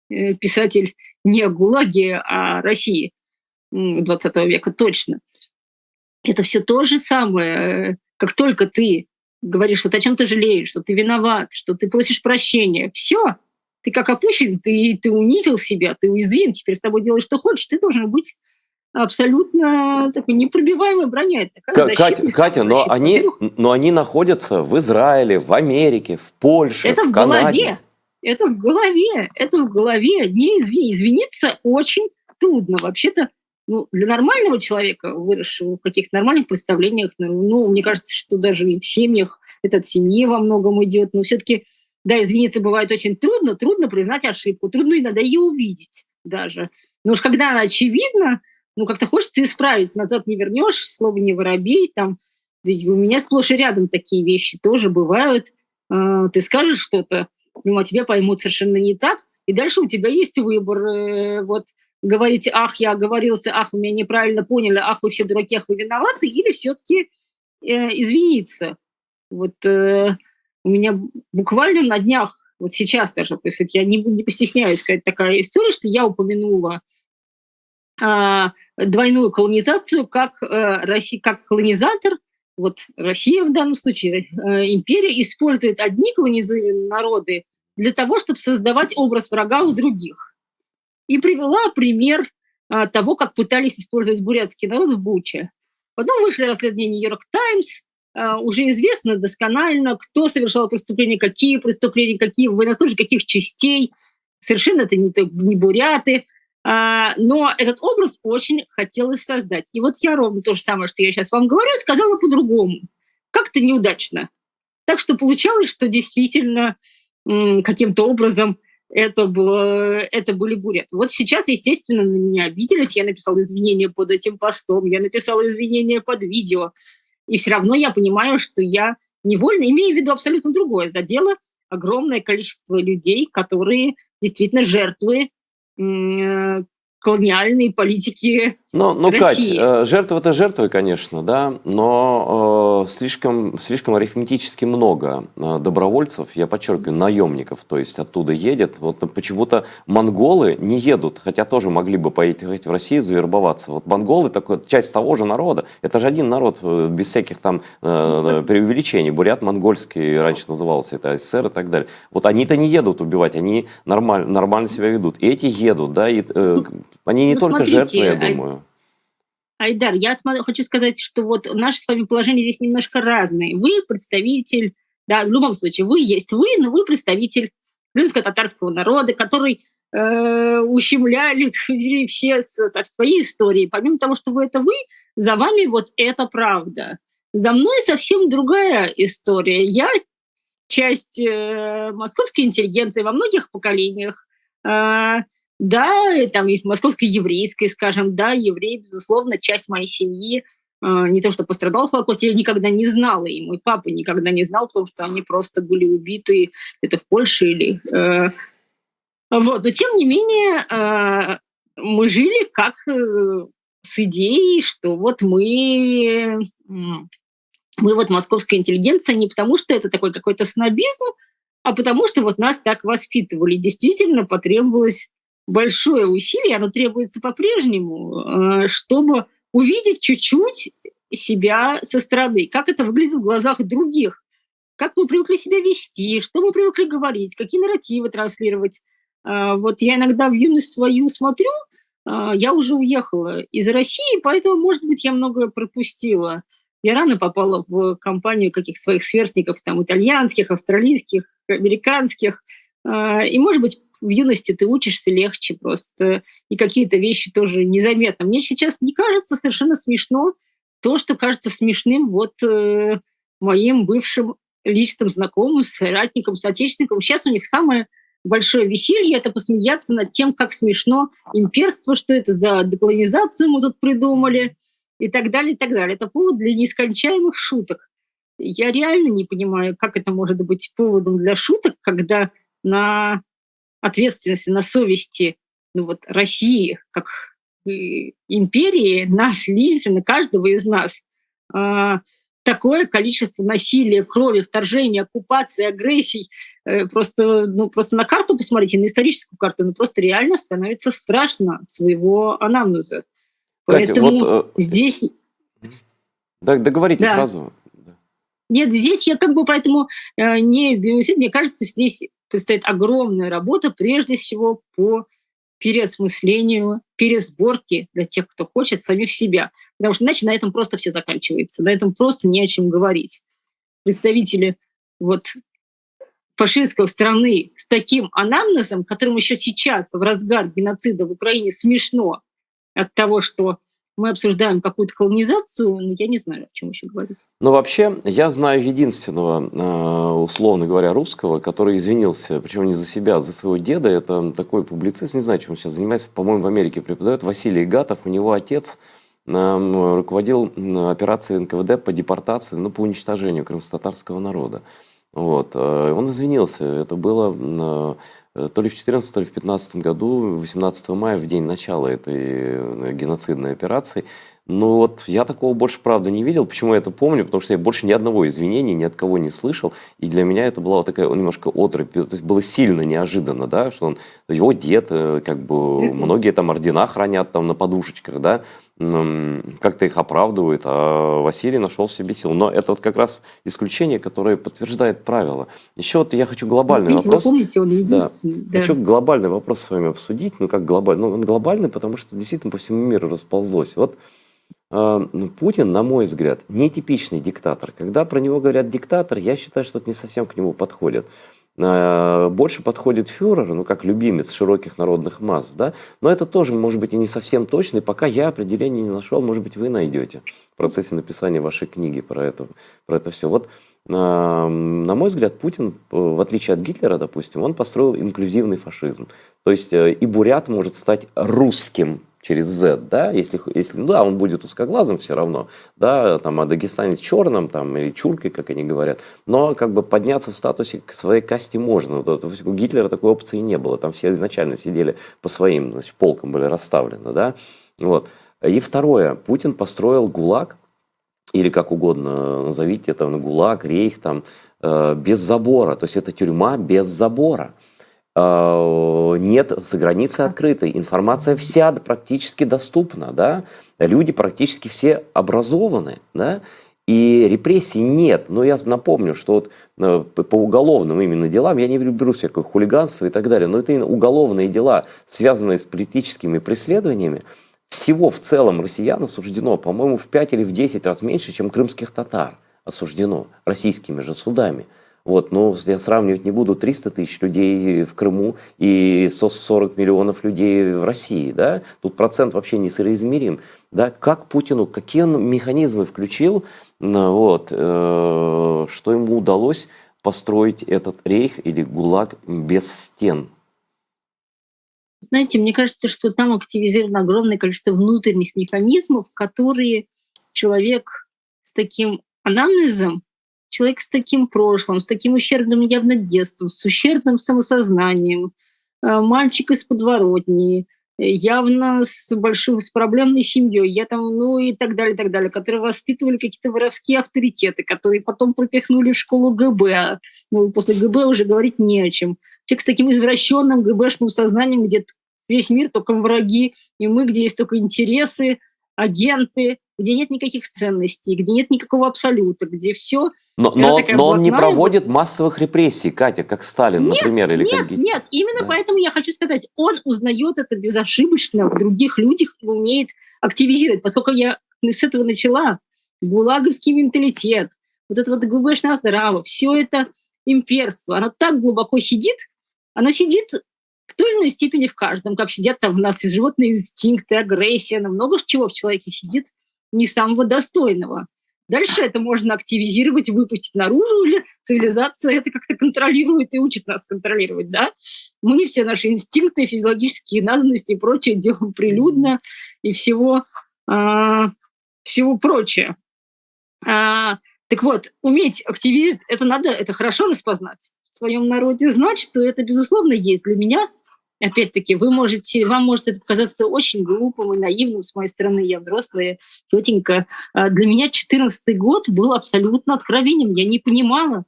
писатель не о ГУЛАГе, а о России 20 века точно. Это все то же самое. Как только ты говоришь, что ты о чем то жалеешь, что ты виноват, что ты просишь прощения, все, ты как опущен, ты унизил себя, ты уязвим, теперь с тобой делай, что хочешь, ты должен быть абсолютно такой непробиваемая броня. Это такая защитный Катя, но самозащита. Во-первых, они находятся в Израиле, в Америке, в Польше, это в в Канаде. голове. Это в голове. Это в голове. Извиниться очень трудно. Вообще-то, ну, для нормального человека, выросшего в каких-то нормальных представлениях, ну, мне кажется, что даже и в семьях, это от семьи во многом идет, но все-таки, да, извиниться бывает очень трудно, трудно признать ошибку, трудно иногда ее увидеть даже. Но уж когда она очевидна, ну, как-то хочется исправить, назад не вернешь, слово не воробей, там, да и у меня сплошь и рядом такие вещи тоже бывают. Ты скажешь что-то, ну, а тебя поймут совершенно не так, и дальше у тебя есть выбор, вот, говорить: ах, я оговорился, ах, вы меня неправильно поняли, ах, вы все дураки, ах, вы виноваты, или все-таки извиниться. Вот у меня буквально на днях, вот сейчас даже происходит, я не постесняюсь сказать, такая история, что я упомянула двойную колонизацию как, как колонизатор, вот Россия в данном случае, империя, использует одни колонизированные народы для того, чтобы создавать образ врага у других. И привела пример того, как пытались использовать бурятский народ в Буче. Потом вышли расследования «Нью-Йорк Таймс», уже известно досконально, кто совершал преступления, какие военнослужащие, каких частей. Совершенно это не буряты. Но этот образ очень хотелось создать. И вот я ровно то же самое, что я сейчас вам говорю, сказала по-другому. Как-то неудачно. Так что получалось, что действительно каким-то образом это были буряты. Вот сейчас, естественно, на меня обиделись. Я написала извинения под этим постом, я написала извинения под видео. И все равно я понимаю, что я невольно имею в виду абсолютно другое. Задело огромное количество людей, которые действительно жертвы колониальной политики Кать, России. жертвы это жертвы, конечно, да, но слишком арифметически много добровольцев, я подчеркиваю, наемников, то есть оттуда едет. Вот почему-то монголы не едут, хотя тоже могли бы поехать в Россию, завербоваться. Вот монголы, такой, часть того же народа, это же один народ, без всяких там преувеличений. Бурят монгольский раньше назывался, это СССР и так далее. Вот они-то не едут убивать, они нормально себя ведут. И эти едут, да, и они не Ну, только жертвы, я смотрите, думаю. Айдар, я хочу сказать, что вот наше с вами положение здесь немножко разное. Вы представитель, да, в любом случае, вы есть вы, но вы представитель крымско-татарского народа, который ущемляли все со своей историей. Помимо того, что вы это вы, за вами вот это правда. За мной совсем другая история. Я часть московской интеллигенции во многих поколениях. Да, там и московской еврейской, скажем, да, еврей, безусловно, часть моей семьи. Не то, что пострадал в Холокосте, я никогда не знала, и мой папа никогда не знал, потому что они просто были убиты это в Польше или... Вот, но тем не менее мы жили как с идеей, что вот мы вот московская интеллигенция не потому, что это такой какой-то снобизм, а потому что вот нас так воспитывали. Действительно потребовалось большое усилие, оно требуется по-прежнему, чтобы увидеть чуть-чуть себя со стороны, как это выглядит в глазах других, как мы привыкли себя вести, что мы привыкли говорить, какие нарративы транслировать. Вот я иногда в юность свою смотрю, я уже уехала из России, поэтому, может быть, я многое пропустила. Я рано попала в компанию каких-то своих сверстников, там, итальянских, австралийских, американских. И, может быть, в юности ты учишься легче просто, и какие-то вещи тоже незаметно. Мне сейчас не кажется совершенно смешно то, что кажется смешным вот моим бывшим личным знакомым, соратникам, соотечественникам. Сейчас у них самое большое веселье — это посмеяться над тем, как смешно имперство, что это за деколонизацию мы тут придумали, и так далее, и так далее. Это повод для нескончаемых шуток. Я реально не понимаю, как это может быть поводом для шуток, когда на ответственности, на совести ну вот, России, как империи, нас лично, каждого из нас, такое количество насилия, крови, вторжения, оккупации, агрессий. Просто на карту посмотрите, на историческую карту, просто реально становится страшно от своего анамнеза. Катя, вот Поэтому здесь, договорите да, фразу. нет, здесь я как бы поэтому не... Мне кажется, здесь предстоит огромная работа, прежде всего, по переосмыслению, пересборке для тех, кто хочет, самих себя. Потому что иначе на этом просто все заканчивается. На этом просто не о чем говорить. Представители вот фашистской страны с таким анамнезом, которым еще сейчас, в разгар геноцида в Украине, смешно от того, что мы обсуждаем какую-то колонизацию, я не знаю, о чем еще говорить. Но вообще, я знаю единственного, условно говоря, русского, который извинился, причем не за себя, а за своего деда. Это такой публицист, не знаю, чем он сейчас занимается, по-моему, в Америке преподает, Василий Гатов. У него отец руководил операцией НКВД по депортации, ну, по уничтожению крымско-татарского народа. Вот. Он извинился. Это было то ли в 2014, то ли в 2015 году, 18 мая, в день начала этой геноцидной операции. Ну вот я такого больше, правда, не видел. Почему я это помню? Потому что я больше ни одного извинения ни от кого не слышал. И для меня это была вот такая немножко отрыв. То есть было сильно неожиданно, да, что он, его дед, как бы многие там ордена хранят там на подушечках, да, как-то их оправдывают, а Василий нашел в себе силу. Но это вот как раз исключение, которое подтверждает правило. Еще вот я хочу глобальный вопрос. Вы помните, он единственный. Да. Хочу глобальный вопрос с вами обсудить. Ну, как глобальный? Ну, он глобальный, потому что действительно по всему миру расползлось. Вот Путин, на мой взгляд, нетипичный диктатор. Когда про него говорят диктатор, я считаю, что это не совсем к нему подходит. Больше подходит фюрер, ну, как любимец широких народных масс, да, но это тоже, может быть, и не совсем точно, и пока я определения не нашел, может быть, вы найдете в процессе написания вашей книги про это все. Вот, на мой взгляд, Путин, в отличие от Гитлера, допустим, он построил инклюзивный фашизм. То есть и бурят может стать русским через Z, да, если ну, да, он будет узкоглазым все равно, да, там, а дагестанец черным, там, или чуркой, как они говорят, но как бы подняться в статусе к своей касте можно. Вот, у Гитлера такой опции не было, там все изначально сидели по своим, значит, полкам были расставлены, да, вот. И второе, Путин построил ГУЛАГ, или как угодно назовите это, ГУЛАГ, Рейх, там, без забора, то есть это тюрьма без забора. Нет, за границей открытой, информация вся практически доступна, да, люди практически все образованы, да, и репрессий нет. Но я напомню, что вот по уголовным именно делам, я не беру всякое хулиганство и так далее, но это именно уголовные дела, связанные с политическими преследованиями, всего в целом россиян осуждено, по-моему, в 5 или в 10 раз меньше, чем крымских татар осуждено российскими же судами. Вот, но я сравнивать не буду 300 тысяч людей в Крыму и 40 миллионов людей в России, да? Тут процент вообще несоизмерим, да? Как Путину, какие он механизмы включил, вот, что ему удалось построить этот рейх или ГУЛАГ без стен? Знаете, мне кажется, что там активизировано огромное количество внутренних механизмов, которые человек с таким анамнезом, человек с таким прошлым, с таким ущербным явно детством, с ущербным самосознанием, мальчик из подворотни, явно с проблемной семьей, я там, ну и так далее, которые воспитывали какие-то воровские авторитеты, которые потом пропихнули в школу ГБ. Ну, после ГБ уже говорить не о чем. Человек с таким извращенным ГБшным сознанием, где весь мир только враги, и мы, где есть только интересы, агенты, где нет никаких ценностей, где нет никакого абсолюта, где все. Но он не проводит массовых репрессий, Катя, как Сталин, нет, например, или как Гитлер. Нет, именно поэтому я хочу сказать, он узнает это безошибочно в других людях и умеет активизировать. Поскольку я с этого начала, гулаговский менталитет, вот это вот ГБшное здраво, все это имперство, оно так глубоко сидит, оно сидит в той или иной степени в каждом, как сидят там у нас животные инстинкты, агрессия, много чего в человеке сидит не самого достойного. Дальше это можно активизировать, выпустить наружу, или цивилизация это как-то контролирует и учит нас контролировать, да? Мы все наши инстинкты, физиологические надобности и прочее делаем прилюдно и всего прочее. Так вот, уметь активизировать, это надо, это хорошо распознать в своем народе, знать, что это, безусловно, есть. Для меня, опять-таки, вам может это показаться очень глупым и наивным с моей стороны, я взрослая тетенька. Для меня 2014 год был абсолютно откровением. Я не понимала,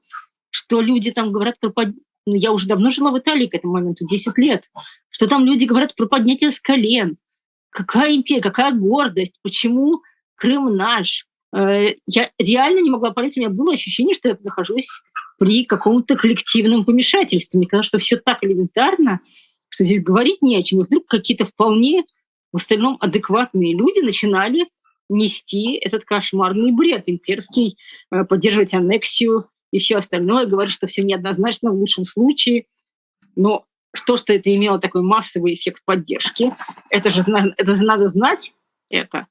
что люди там говорят про... Ну, я уже давно жила в Италии к этому моменту, 10 лет. Что там люди говорят про поднятие с колен. Какая империя, какая гордость, почему Крым наш? Я реально не могла понять, у меня было ощущение, что я нахожусь при каком-то коллективном помешательстве. Мне казалось, что все так элементарно, что здесь говорить не о чем. И вдруг какие-то вполне в остальном адекватные люди начинали нести этот кошмарный бред имперский, поддерживать аннексию и все остальное, говорить, что все неоднозначно в лучшем случае. Но то, что это имело такой массовый эффект поддержки, это же надо знать это.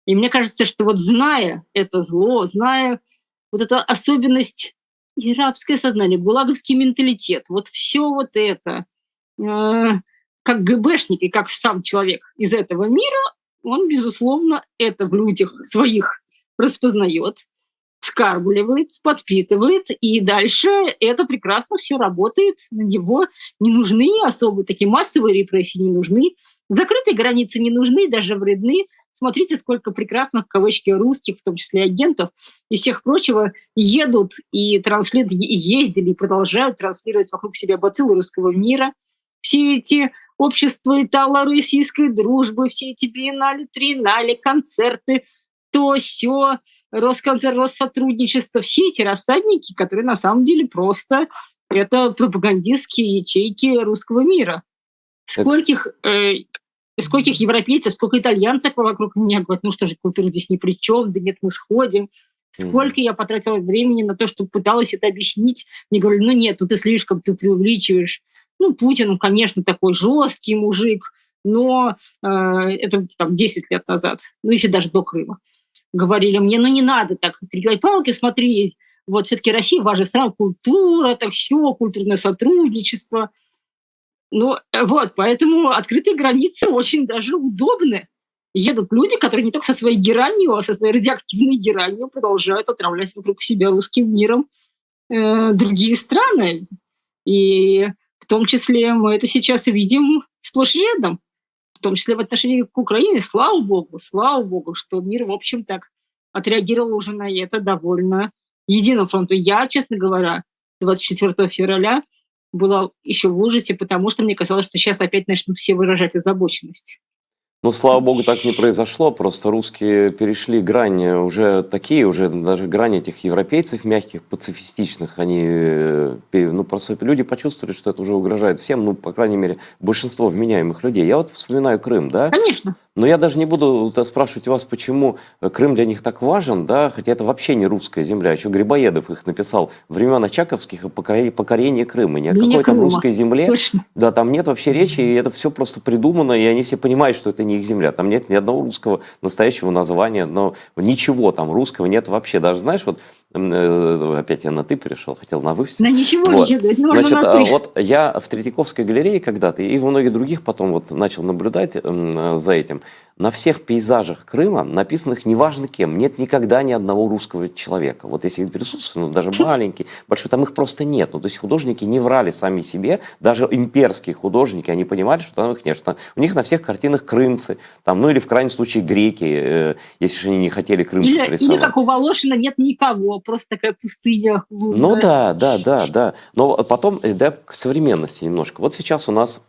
И мне кажется, что вот зная это зло, зная вот эту особенность и рабское сознание, гулаговский менталитет, вот все вот это, как ГБшник и как сам человек из этого мира, он, безусловно, это в людях своих распознает, вскармливает, подпитывает, и дальше это прекрасно все работает, на него не нужны особо такие массовые репрессии, не нужны, закрытые границы не нужны, даже вредны. Смотрите, сколько прекрасных, в кавычки, русских, в том числе агентов и всех прочего, едут и ездили и продолжают транслировать вокруг себя бациллы русского мира. Все эти общества итало-российской дружбы, все эти биеннале, триеннале, концерты, то, сё, Росконцерт, Россотрудничество, все эти рассадники, которые на самом деле просто это пропагандистские ячейки русского мира. Скольких европейцев, сколько итальянцев вокруг меня говорят, ну что же, культура здесь ни при чем, да нет, мы сходим. Сколько я потратила времени на то, чтобы пыталась это объяснить. Мне говорили, ну нет, ты слишком, ты преувеличиваешь. Ну, Путин, конечно, такой жесткий мужик, но это там 10 лет назад, ну еще даже до Крыма. Говорили мне, ну не надо так перегибать палки, смотри, вот все-таки Россия важная страна, культура, так все, культурное сотрудничество. Ну вот, поэтому открытые границы очень даже удобны. Едут люди, которые не только со своей геранью, а со своей радиоактивной геранью продолжают отравлять вокруг себя русским миром другие страны. И в том числе мы это сейчас видим сплошь и рядом. В том числе в отношении к Украине, слава богу, что мир, в общем, так отреагировал уже на это довольно единым фронтом. Я, честно говоря, 24 февраля была еще в ужасе, потому что мне казалось, что сейчас опять начнут все выражать озабоченность. Ну, слава богу, так не произошло, просто русские перешли грани, уже даже грани этих европейцев мягких, пацифистичных, ну, просто люди почувствовали, что это уже угрожает всем, ну, по крайней мере, большинство вменяемых людей. Я вот вспоминаю Крым, да? Конечно. Но я даже не буду спрашивать вас, почему Крым для них так важен, да, хотя это вообще не русская земля. Еще Грибоедов их написал времен Очаковских о покорении Крыма. Ни о какой там русской земле. Точно. Да, там нет вообще речи, и это все просто придумано, и они все понимают, что это не их земля. Там нет ни одного русского настоящего названия, но ничего там русского нет вообще. Даже, знаешь, вот опять я на «ты» перешел, хотел на «вы». Да ничего, вот. можно Значит, на «ты». вот я в Третьяковской галерее когда-то, и в многих других потом вот начал наблюдать за этим. На всех пейзажах Крыма, написанных неважно кем, нет никогда ни одного русского человека. Вот если присутствует, ну, даже маленький, большой, там их просто нет. Ну, то есть художники не врали сами себе, даже имперские художники, они понимали, что там их нет. Что у них на всех картинах крымцы, там, ну или в крайнем случае греки, если же они не хотели крымцев рисовать. Или как у Волошина нет никого, просто такая пустыня. Ну да. Но потом, да, к современности немножко. Вот сейчас у нас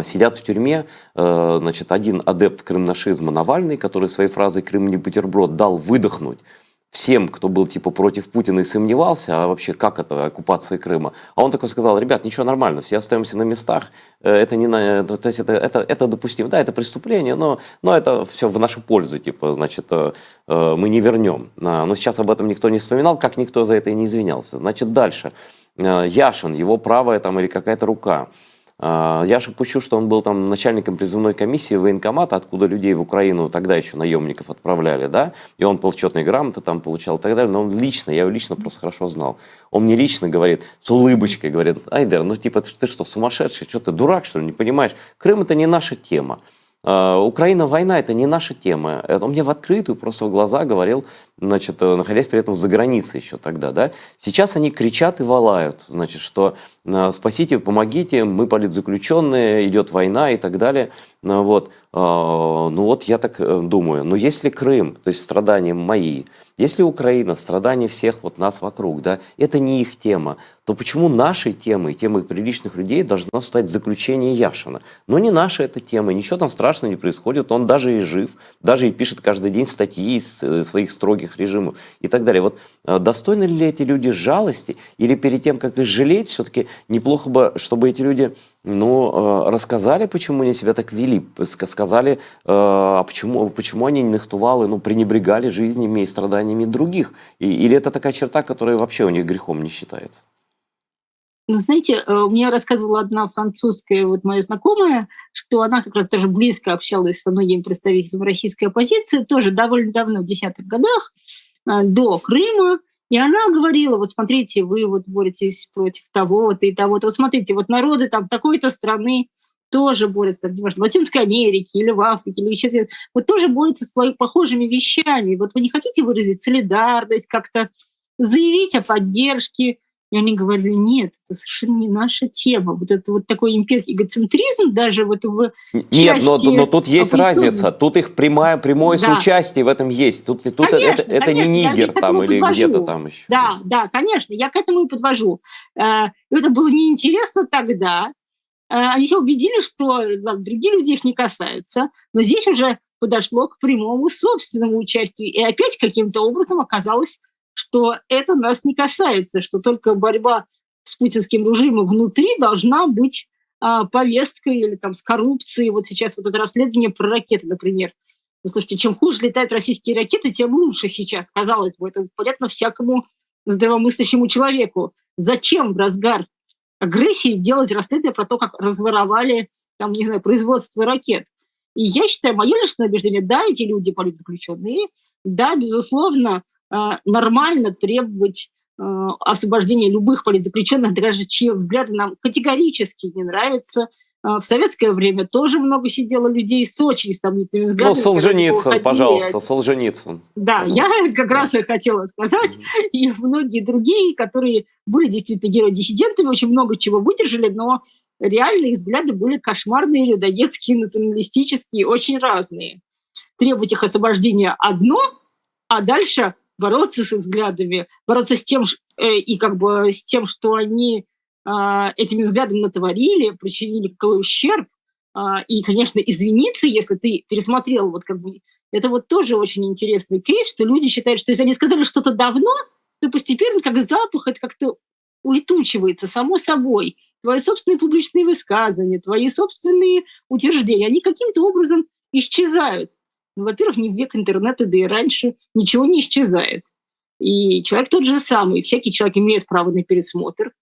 сидят в тюрьме, значит, один адепт крымнашизма Навальный, который своей фразой «Крым не бутерброд» дал выдохнуть всем, кто был типа против Путина и сомневался, а вообще как это, оккупация Крыма. А он такой сказал: ребят, ничего, нормально, все остаемся на местах, это не на, то есть это допустимо, да, это преступление, но это все в нашу пользу, типа, значит, мы не вернем. Но сейчас об этом никто не вспоминал, как никто за это и не извинялся. Значит, дальше. Яшин, его правая там или какая-то рука. Я шепчу, что он был там начальником призывной комиссии военкомата, откуда людей в Украину тогда еще наемников отправляли, да, и он почетные грамоты там получал и так далее, но он лично, я его лично просто хорошо знал. Он мне лично говорит, с улыбочкой говорит: Айдер, ну типа ты что, сумасшедший, что ты дурак, что ли, не понимаешь? Крым — это не наша тема. Украина, война — это не наша тема. Он мне в открытую, просто в глаза говорил, значит, находясь при этом за границей еще тогда, да. Сейчас они кричат и валают, значит, что спасите, помогите, мы политзаключенные, идет война и так далее. Вот. Ну вот я так думаю, но если Крым, то есть страдания мои, если Украина, страдания всех вот нас вокруг, да, это не их тема, то почему нашей темой, темой приличных людей должно стать заключение Яшина? Но не наша эта тема, ничего там страшного не происходит, он даже и жив, даже и пишет каждый день статьи из своих строгих режимов и так далее. Вот достойны ли эти люди жалости, или перед тем, как их жалеть, все-таки неплохо бы, чтобы эти люди Ну, рассказали, почему они себя так вели, сказали, почему они нехтували, ну, пренебрегали жизнями и страданиями других, или это такая черта, которая вообще у них грехом не считается? Ну, знаете, мне рассказывала одна французская вот моя знакомая, что она как раз даже близко общалась со многими представителями российской оппозиции, тоже довольно давно, в десятых годах, до Крыма. И она говорила, вот смотрите, вы вот боретесь против того-то и того-то. Вот смотрите, вот народы там такой-то страны тоже борются, там, неважно, в Латинской Америке или в Африке, или еще где-то, вот тоже борются с похожими вещами. Вот вы не хотите выразить солидарность, как-то заявить о поддержке? И они говорили, нет, это совершенно не наша тема. Вот это вот такой имперский эгоцентризм даже вот в Нет, но части тут есть оппозиционных. разница, тут их прямое Да, соучастие в этом есть. Тут конечно, это не конечно, я Нигер к этому там или где-то подвожу. там еще. Да, да, конечно, я к этому и подвожу. Это было неинтересно тогда. Они себя убедили, что другие люди их не касаются, но здесь уже подошло к прямому собственному участию. И опять каким-то образом оказалось, что это нас не касается, что только борьба с путинским режимом внутри должна быть повесткой или там с коррупцией. Вот сейчас вот это расследование про ракеты, например. Ну, слушайте, чем хуже летают российские ракеты, тем лучше сейчас, казалось бы. Это понятно всякому здравомыслящему человеку. Зачем в разгар агрессии делать расследование про то, как разворовали там, не знаю, производство ракет? И я считаю, мое личное убеждение, да, эти люди политзаключенные, да, безусловно, нормально требовать освобождения любых политзаключенных, даже чьи взгляды нам категорически не нравятся. В советское время тоже много сидело людей с очень сомнительными Ну, взглядами, когда они Солженицын, выходили. пожалуйста, Солженицын, Да, я пожалуйста. как Да. раз и хотела сказать, Мгм. и многие другие, которые были действительно герои-диссидентами, очень много чего выдержали, но реально их взгляды были кошмарные, людоедские, националистические, очень разные. Требовать их освобождения одно, а дальше бороться с их взглядами, бороться с тем, и как бы с тем, что они этими взглядами натворили, причинили какой ущерб, и, конечно, извиниться, если ты пересмотрел, вот как бы, это вот тоже очень интересный кейс, что люди считают, что если они сказали что-то давно, то постепенно, как запах, это как-то улетучивается само собой. Твои собственные публичные высказывания, твои собственные утверждения, они каким-то образом исчезают. Ну, во-первых, не в век интернета, да и раньше ничего не исчезает. И человек тот же самый. Всякий человек имеет право на пересмотр.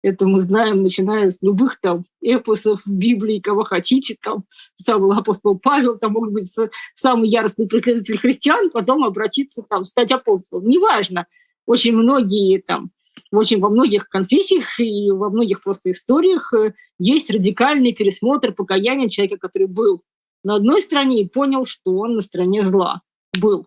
Это мы знаем, начиная с любых там эпосов, Библии, кого хотите, там самый апостол Павел, там мог быть самый яростный преследователь христиан, потом обратиться, там, стать апостолом. Неважно. Очень многие там, очень во многих конфессиях и во многих просто историях есть радикальный пересмотр покаяния человека, который был на одной стороне и понял, что он на стороне зла был.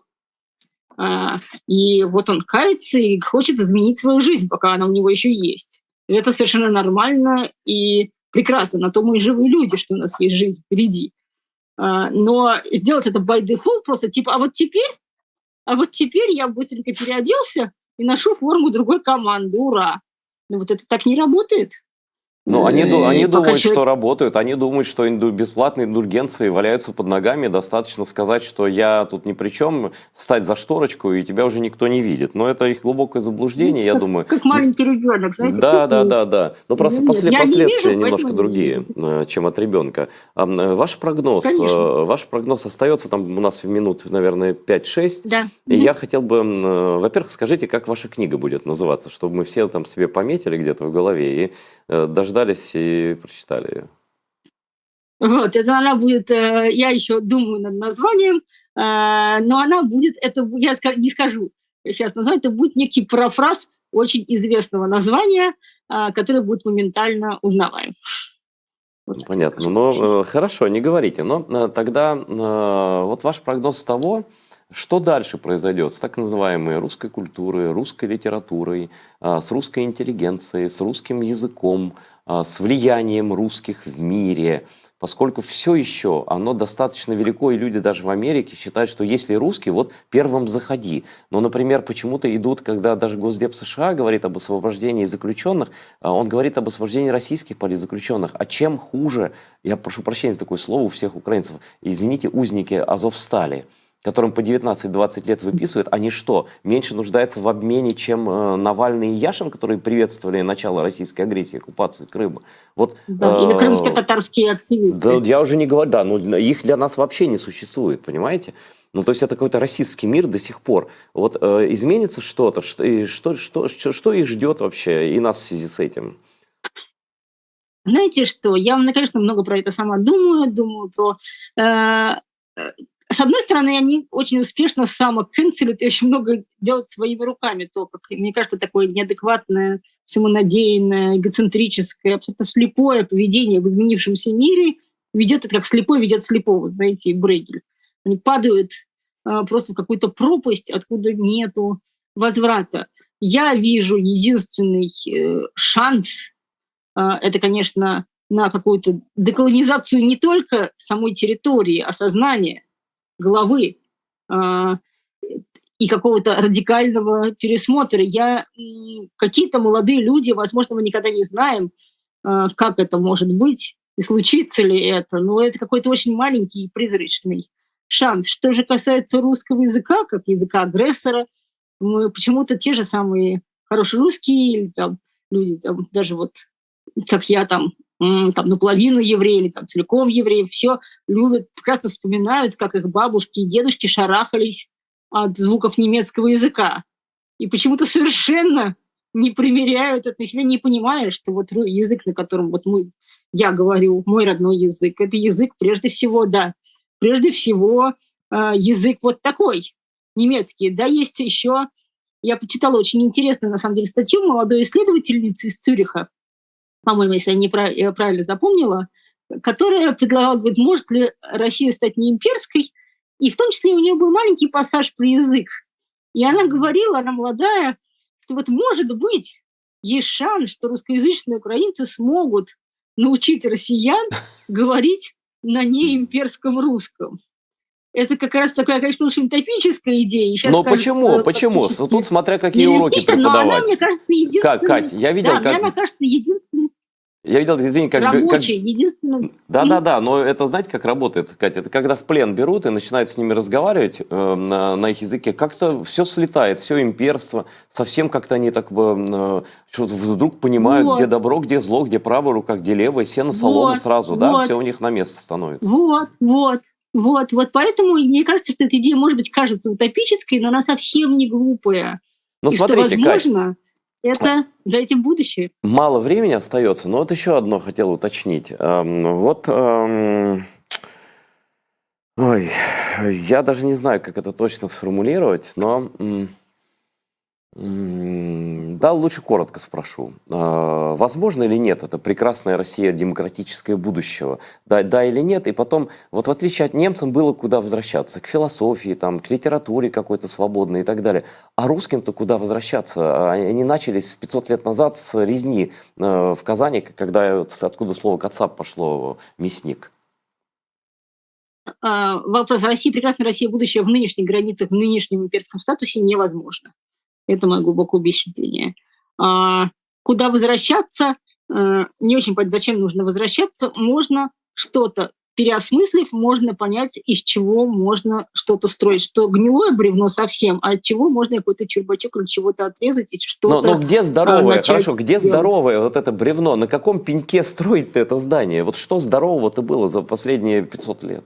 И вот он кается и хочет изменить свою жизнь, пока она у него еще есть. И это совершенно нормально и прекрасно. На то мы и живые люди, что у нас есть жизнь впереди. Но сделать это by default просто типа, а вот теперь я быстренько переоделся и ношу форму другой команды. Ура! Но вот это так не работает. Ну, они Пока думают, человек... что работают, они думают, что бесплатные индульгенции валяются под ногами, достаточно сказать, что я тут ни при чем, встать за шторочку, и тебя уже никто не видит. Но это их глубокое заблуждение, Знаете, я думаю. как маленький ребенок, знаете, Да, да, ку-ку. да, да. Но просто Нет, я не последствия вижу, поэтому немножко не другие, вижу. чем от ребенка. Конечно, Ваш прогноз остается там у нас минут, наверное, 5-6. да. И я хотел бы, во-первых, скажите, как ваша книга будет называться, чтобы мы все там себе пометили где-то в голове и дождались и прочитали ее. Вот, это она будет, я еще думаю над названием, но она будет, это я не скажу сейчас название, это будет некий парафраз очень известного названия, которое будет моментально узнаваем. Вот так Понятно. скажу. Но хорошо, не говорите. Но тогда вот ваш прогноз того, что дальше произойдет с так называемой русской культурой, русской литературой, с русской интеллигенцией, с русским языком, с влиянием русских в мире, поскольку все еще оно достаточно велико, и люди даже в Америке считают, что если русский, вот первым заходи. Но, например, почему-то идут, когда даже Госдеп США говорит об освобождении заключенных, он говорит об освобождении российских политзаключенных. А чем хуже, я прошу прощения за такое слово у всех украинцев, извините, узники Азовстали. которым по 19-20 лет выписывают, они что, меньше нуждаются в обмене, чем Навальный и Яшин, которые приветствовали начало российской агрессии, оккупации Крыма? Вот, Да, или крымско-татарские да, активисты. я уже не говорю, да, но их для нас вообще не существует, понимаете? Ну, то есть это какой-то расистский мир до сих пор. Вот изменится что-то, что их ждет вообще и нас в связи с этим? Знаете что, я, конечно, много про это сама думаю про... э, э, с одной стороны, они очень успешно самоканцелят и очень много делают своими руками. То, как, мне кажется, такое неадекватное, самонадеянное, эгоцентрическое, абсолютно слепое поведение в изменившемся мире ведет это как слепой ведет слепого, знаете, Брейгель. Они падают просто в какую-то пропасть, откуда нету возврата. Я вижу единственный шанс это, конечно, на какую-то деколонизацию не только самой территории, а сознания, головы а, и какого-то радикального пересмотра. Какие-то молодые люди, возможно, мы никогда не знаем, как это может быть и случится ли это, но это какой-то очень маленький и призрачный шанс. Что же касается русского языка, как языка агрессора, мы почему-то те же самые хорошие русские или там люди, там, даже вот как я там наполовину еврей или там целиком еврей, все любят, прекрасно вспоминают, как их бабушки и дедушки шарахались от звуков немецкого языка. И почему-то совершенно не примеряют это на себя, не понимая, что вот язык, на котором я говорю, мой родной язык, это язык прежде всего, да, прежде всего язык вот такой, немецкий. Да, есть еще, я почитала очень интересную, на самом деле, статью молодой исследовательницы из Цюриха, по-моему, если я правильно запомнила, которая предлагала, говорит, может ли Россия стать не имперской, и в том числе у нее был маленький пассаж про язык. И она говорила, она молодая, что вот может быть есть шанс, что русскоязычные украинцы смогут научить россиян говорить на неимперском русском. Это как раз такая, конечно, очень утопическая идея. И сейчас Но почему? кажется Почему? Тут практически смотря какие уроки нереалистично, но она, мне преподавать. кажется, Как, единственный... Кать, я видел, Да, мне как... она кажется единственный Я видел, извини, как рабочий, единственный... да-да-да, но это знаете, как работает, Катя? Это когда в плен берут и начинают с ними разговаривать на их языке, как-то все слетает, все имперство, совсем как-то они так бы что-то вдруг понимают, где Вот, добро, где зло, где правая рука, где левая, сено, солома вот, сразу, да, вот, все у них на место становится. вот. Поэтому мне кажется, что эта идея, может быть, кажется утопической, но она совсем не глупая. Но И что, смотрите, Кать, возможно, это за этим будущее. мало времени остается, но вот еще одно хотел уточнить. Ой, я даже не знаю, как это точно сформулировать, но да, лучше коротко спрошу. Возможно или нет это прекрасная Россия демократическое будущего? Да, да или нет? И потом, вот в отличие от немцев, было куда возвращаться. К философии, там, к литературе какой-то свободной и так далее. А русским-то куда возвращаться? Они начались 500 лет назад с резни в Казани, когда, откуда слово «кацап» пошло, мясник. Вопрос России, прекрасная Россия будущее в нынешних границах, в нынешнем имперском статусе невозможно. Это мое глубокое убеждение. А, Куда возвращаться? Не очень понятно, зачем нужно возвращаться. Можно что-то переосмыслив, можно понять, из чего можно что-то строить. Что гнилое бревно совсем, а от чего можно какой-то чурбачок или чего-то отрезать и Но что-то где здоровое, начать хорошо, где делать. здоровое вот это бревно? На каком пеньке строить это здание? Вот что здорового-то было за последние 500 лет?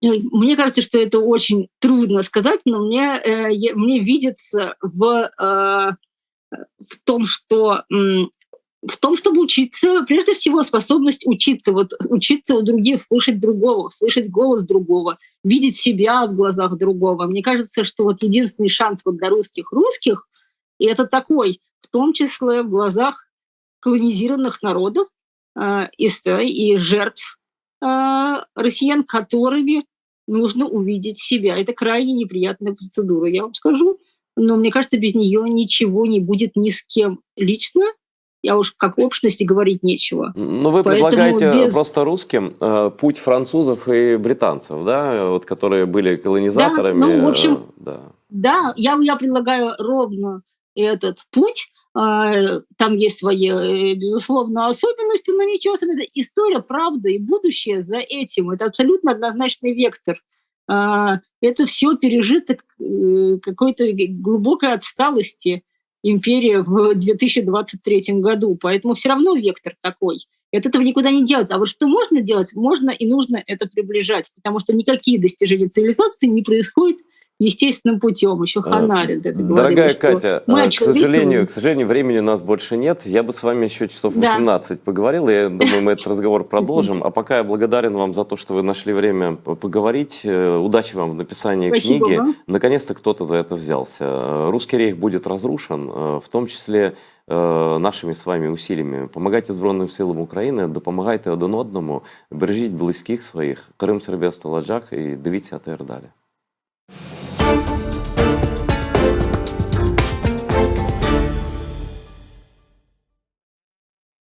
Мне кажется, что это очень трудно сказать, но мне видится в том, что в том, чтобы учиться, прежде всего, способность учиться, вот учиться у других, слышать другого, слышать голос другого, видеть себя в глазах другого. Мне кажется, что вот единственный шанс вот для русских, и это такой, в том числе в глазах колонизированных народов и жертв россиян, которыми нужно увидеть себя. Это крайне неприятная процедура, я вам скажу. Но мне кажется, без нее ничего не будет ни с кем лично, я уж как общности говорить нечего. Ну, вы Поэтому предлагаете без... просто русским путь французов и британцев, да, вот, которые были Да, ну, в колонизаторами, общем, да. да, я предлагаю ровно этот путь. Там есть свои, безусловно, особенности, но ничего особенного. История, правда и будущее за этим. Это абсолютно однозначный вектор. Это все пережиток какой-то глубокой отсталости империи в 2023 году. Поэтому все равно вектор такой. И от этого никуда не делать. А вот что можно делать? Можно и нужно это приближать, потому что никакие достижения цивилизации не происходят естественным путем. Еще Ханна Аренд это говорила, Дорогая что Катя, мы к сожалению, очеловечиваем. времени у нас больше нет. Я бы с вами еще часов Да, 18 поговорил. Я думаю, мы этот разговор продолжим. извините. А пока я благодарен вам за то, что вы нашли время поговорить. Удачи вам в написании Спасибо книги. вам. Наконец-то кто-то за это взялся. Русский рейх будет разрушен, в том числе нашими з вами усилиями. Помагайте Збройним силам України, допомагайте один одному, бережіть близьких своїх. Крим, Сербія, Столаджак і дивіться АТР далі.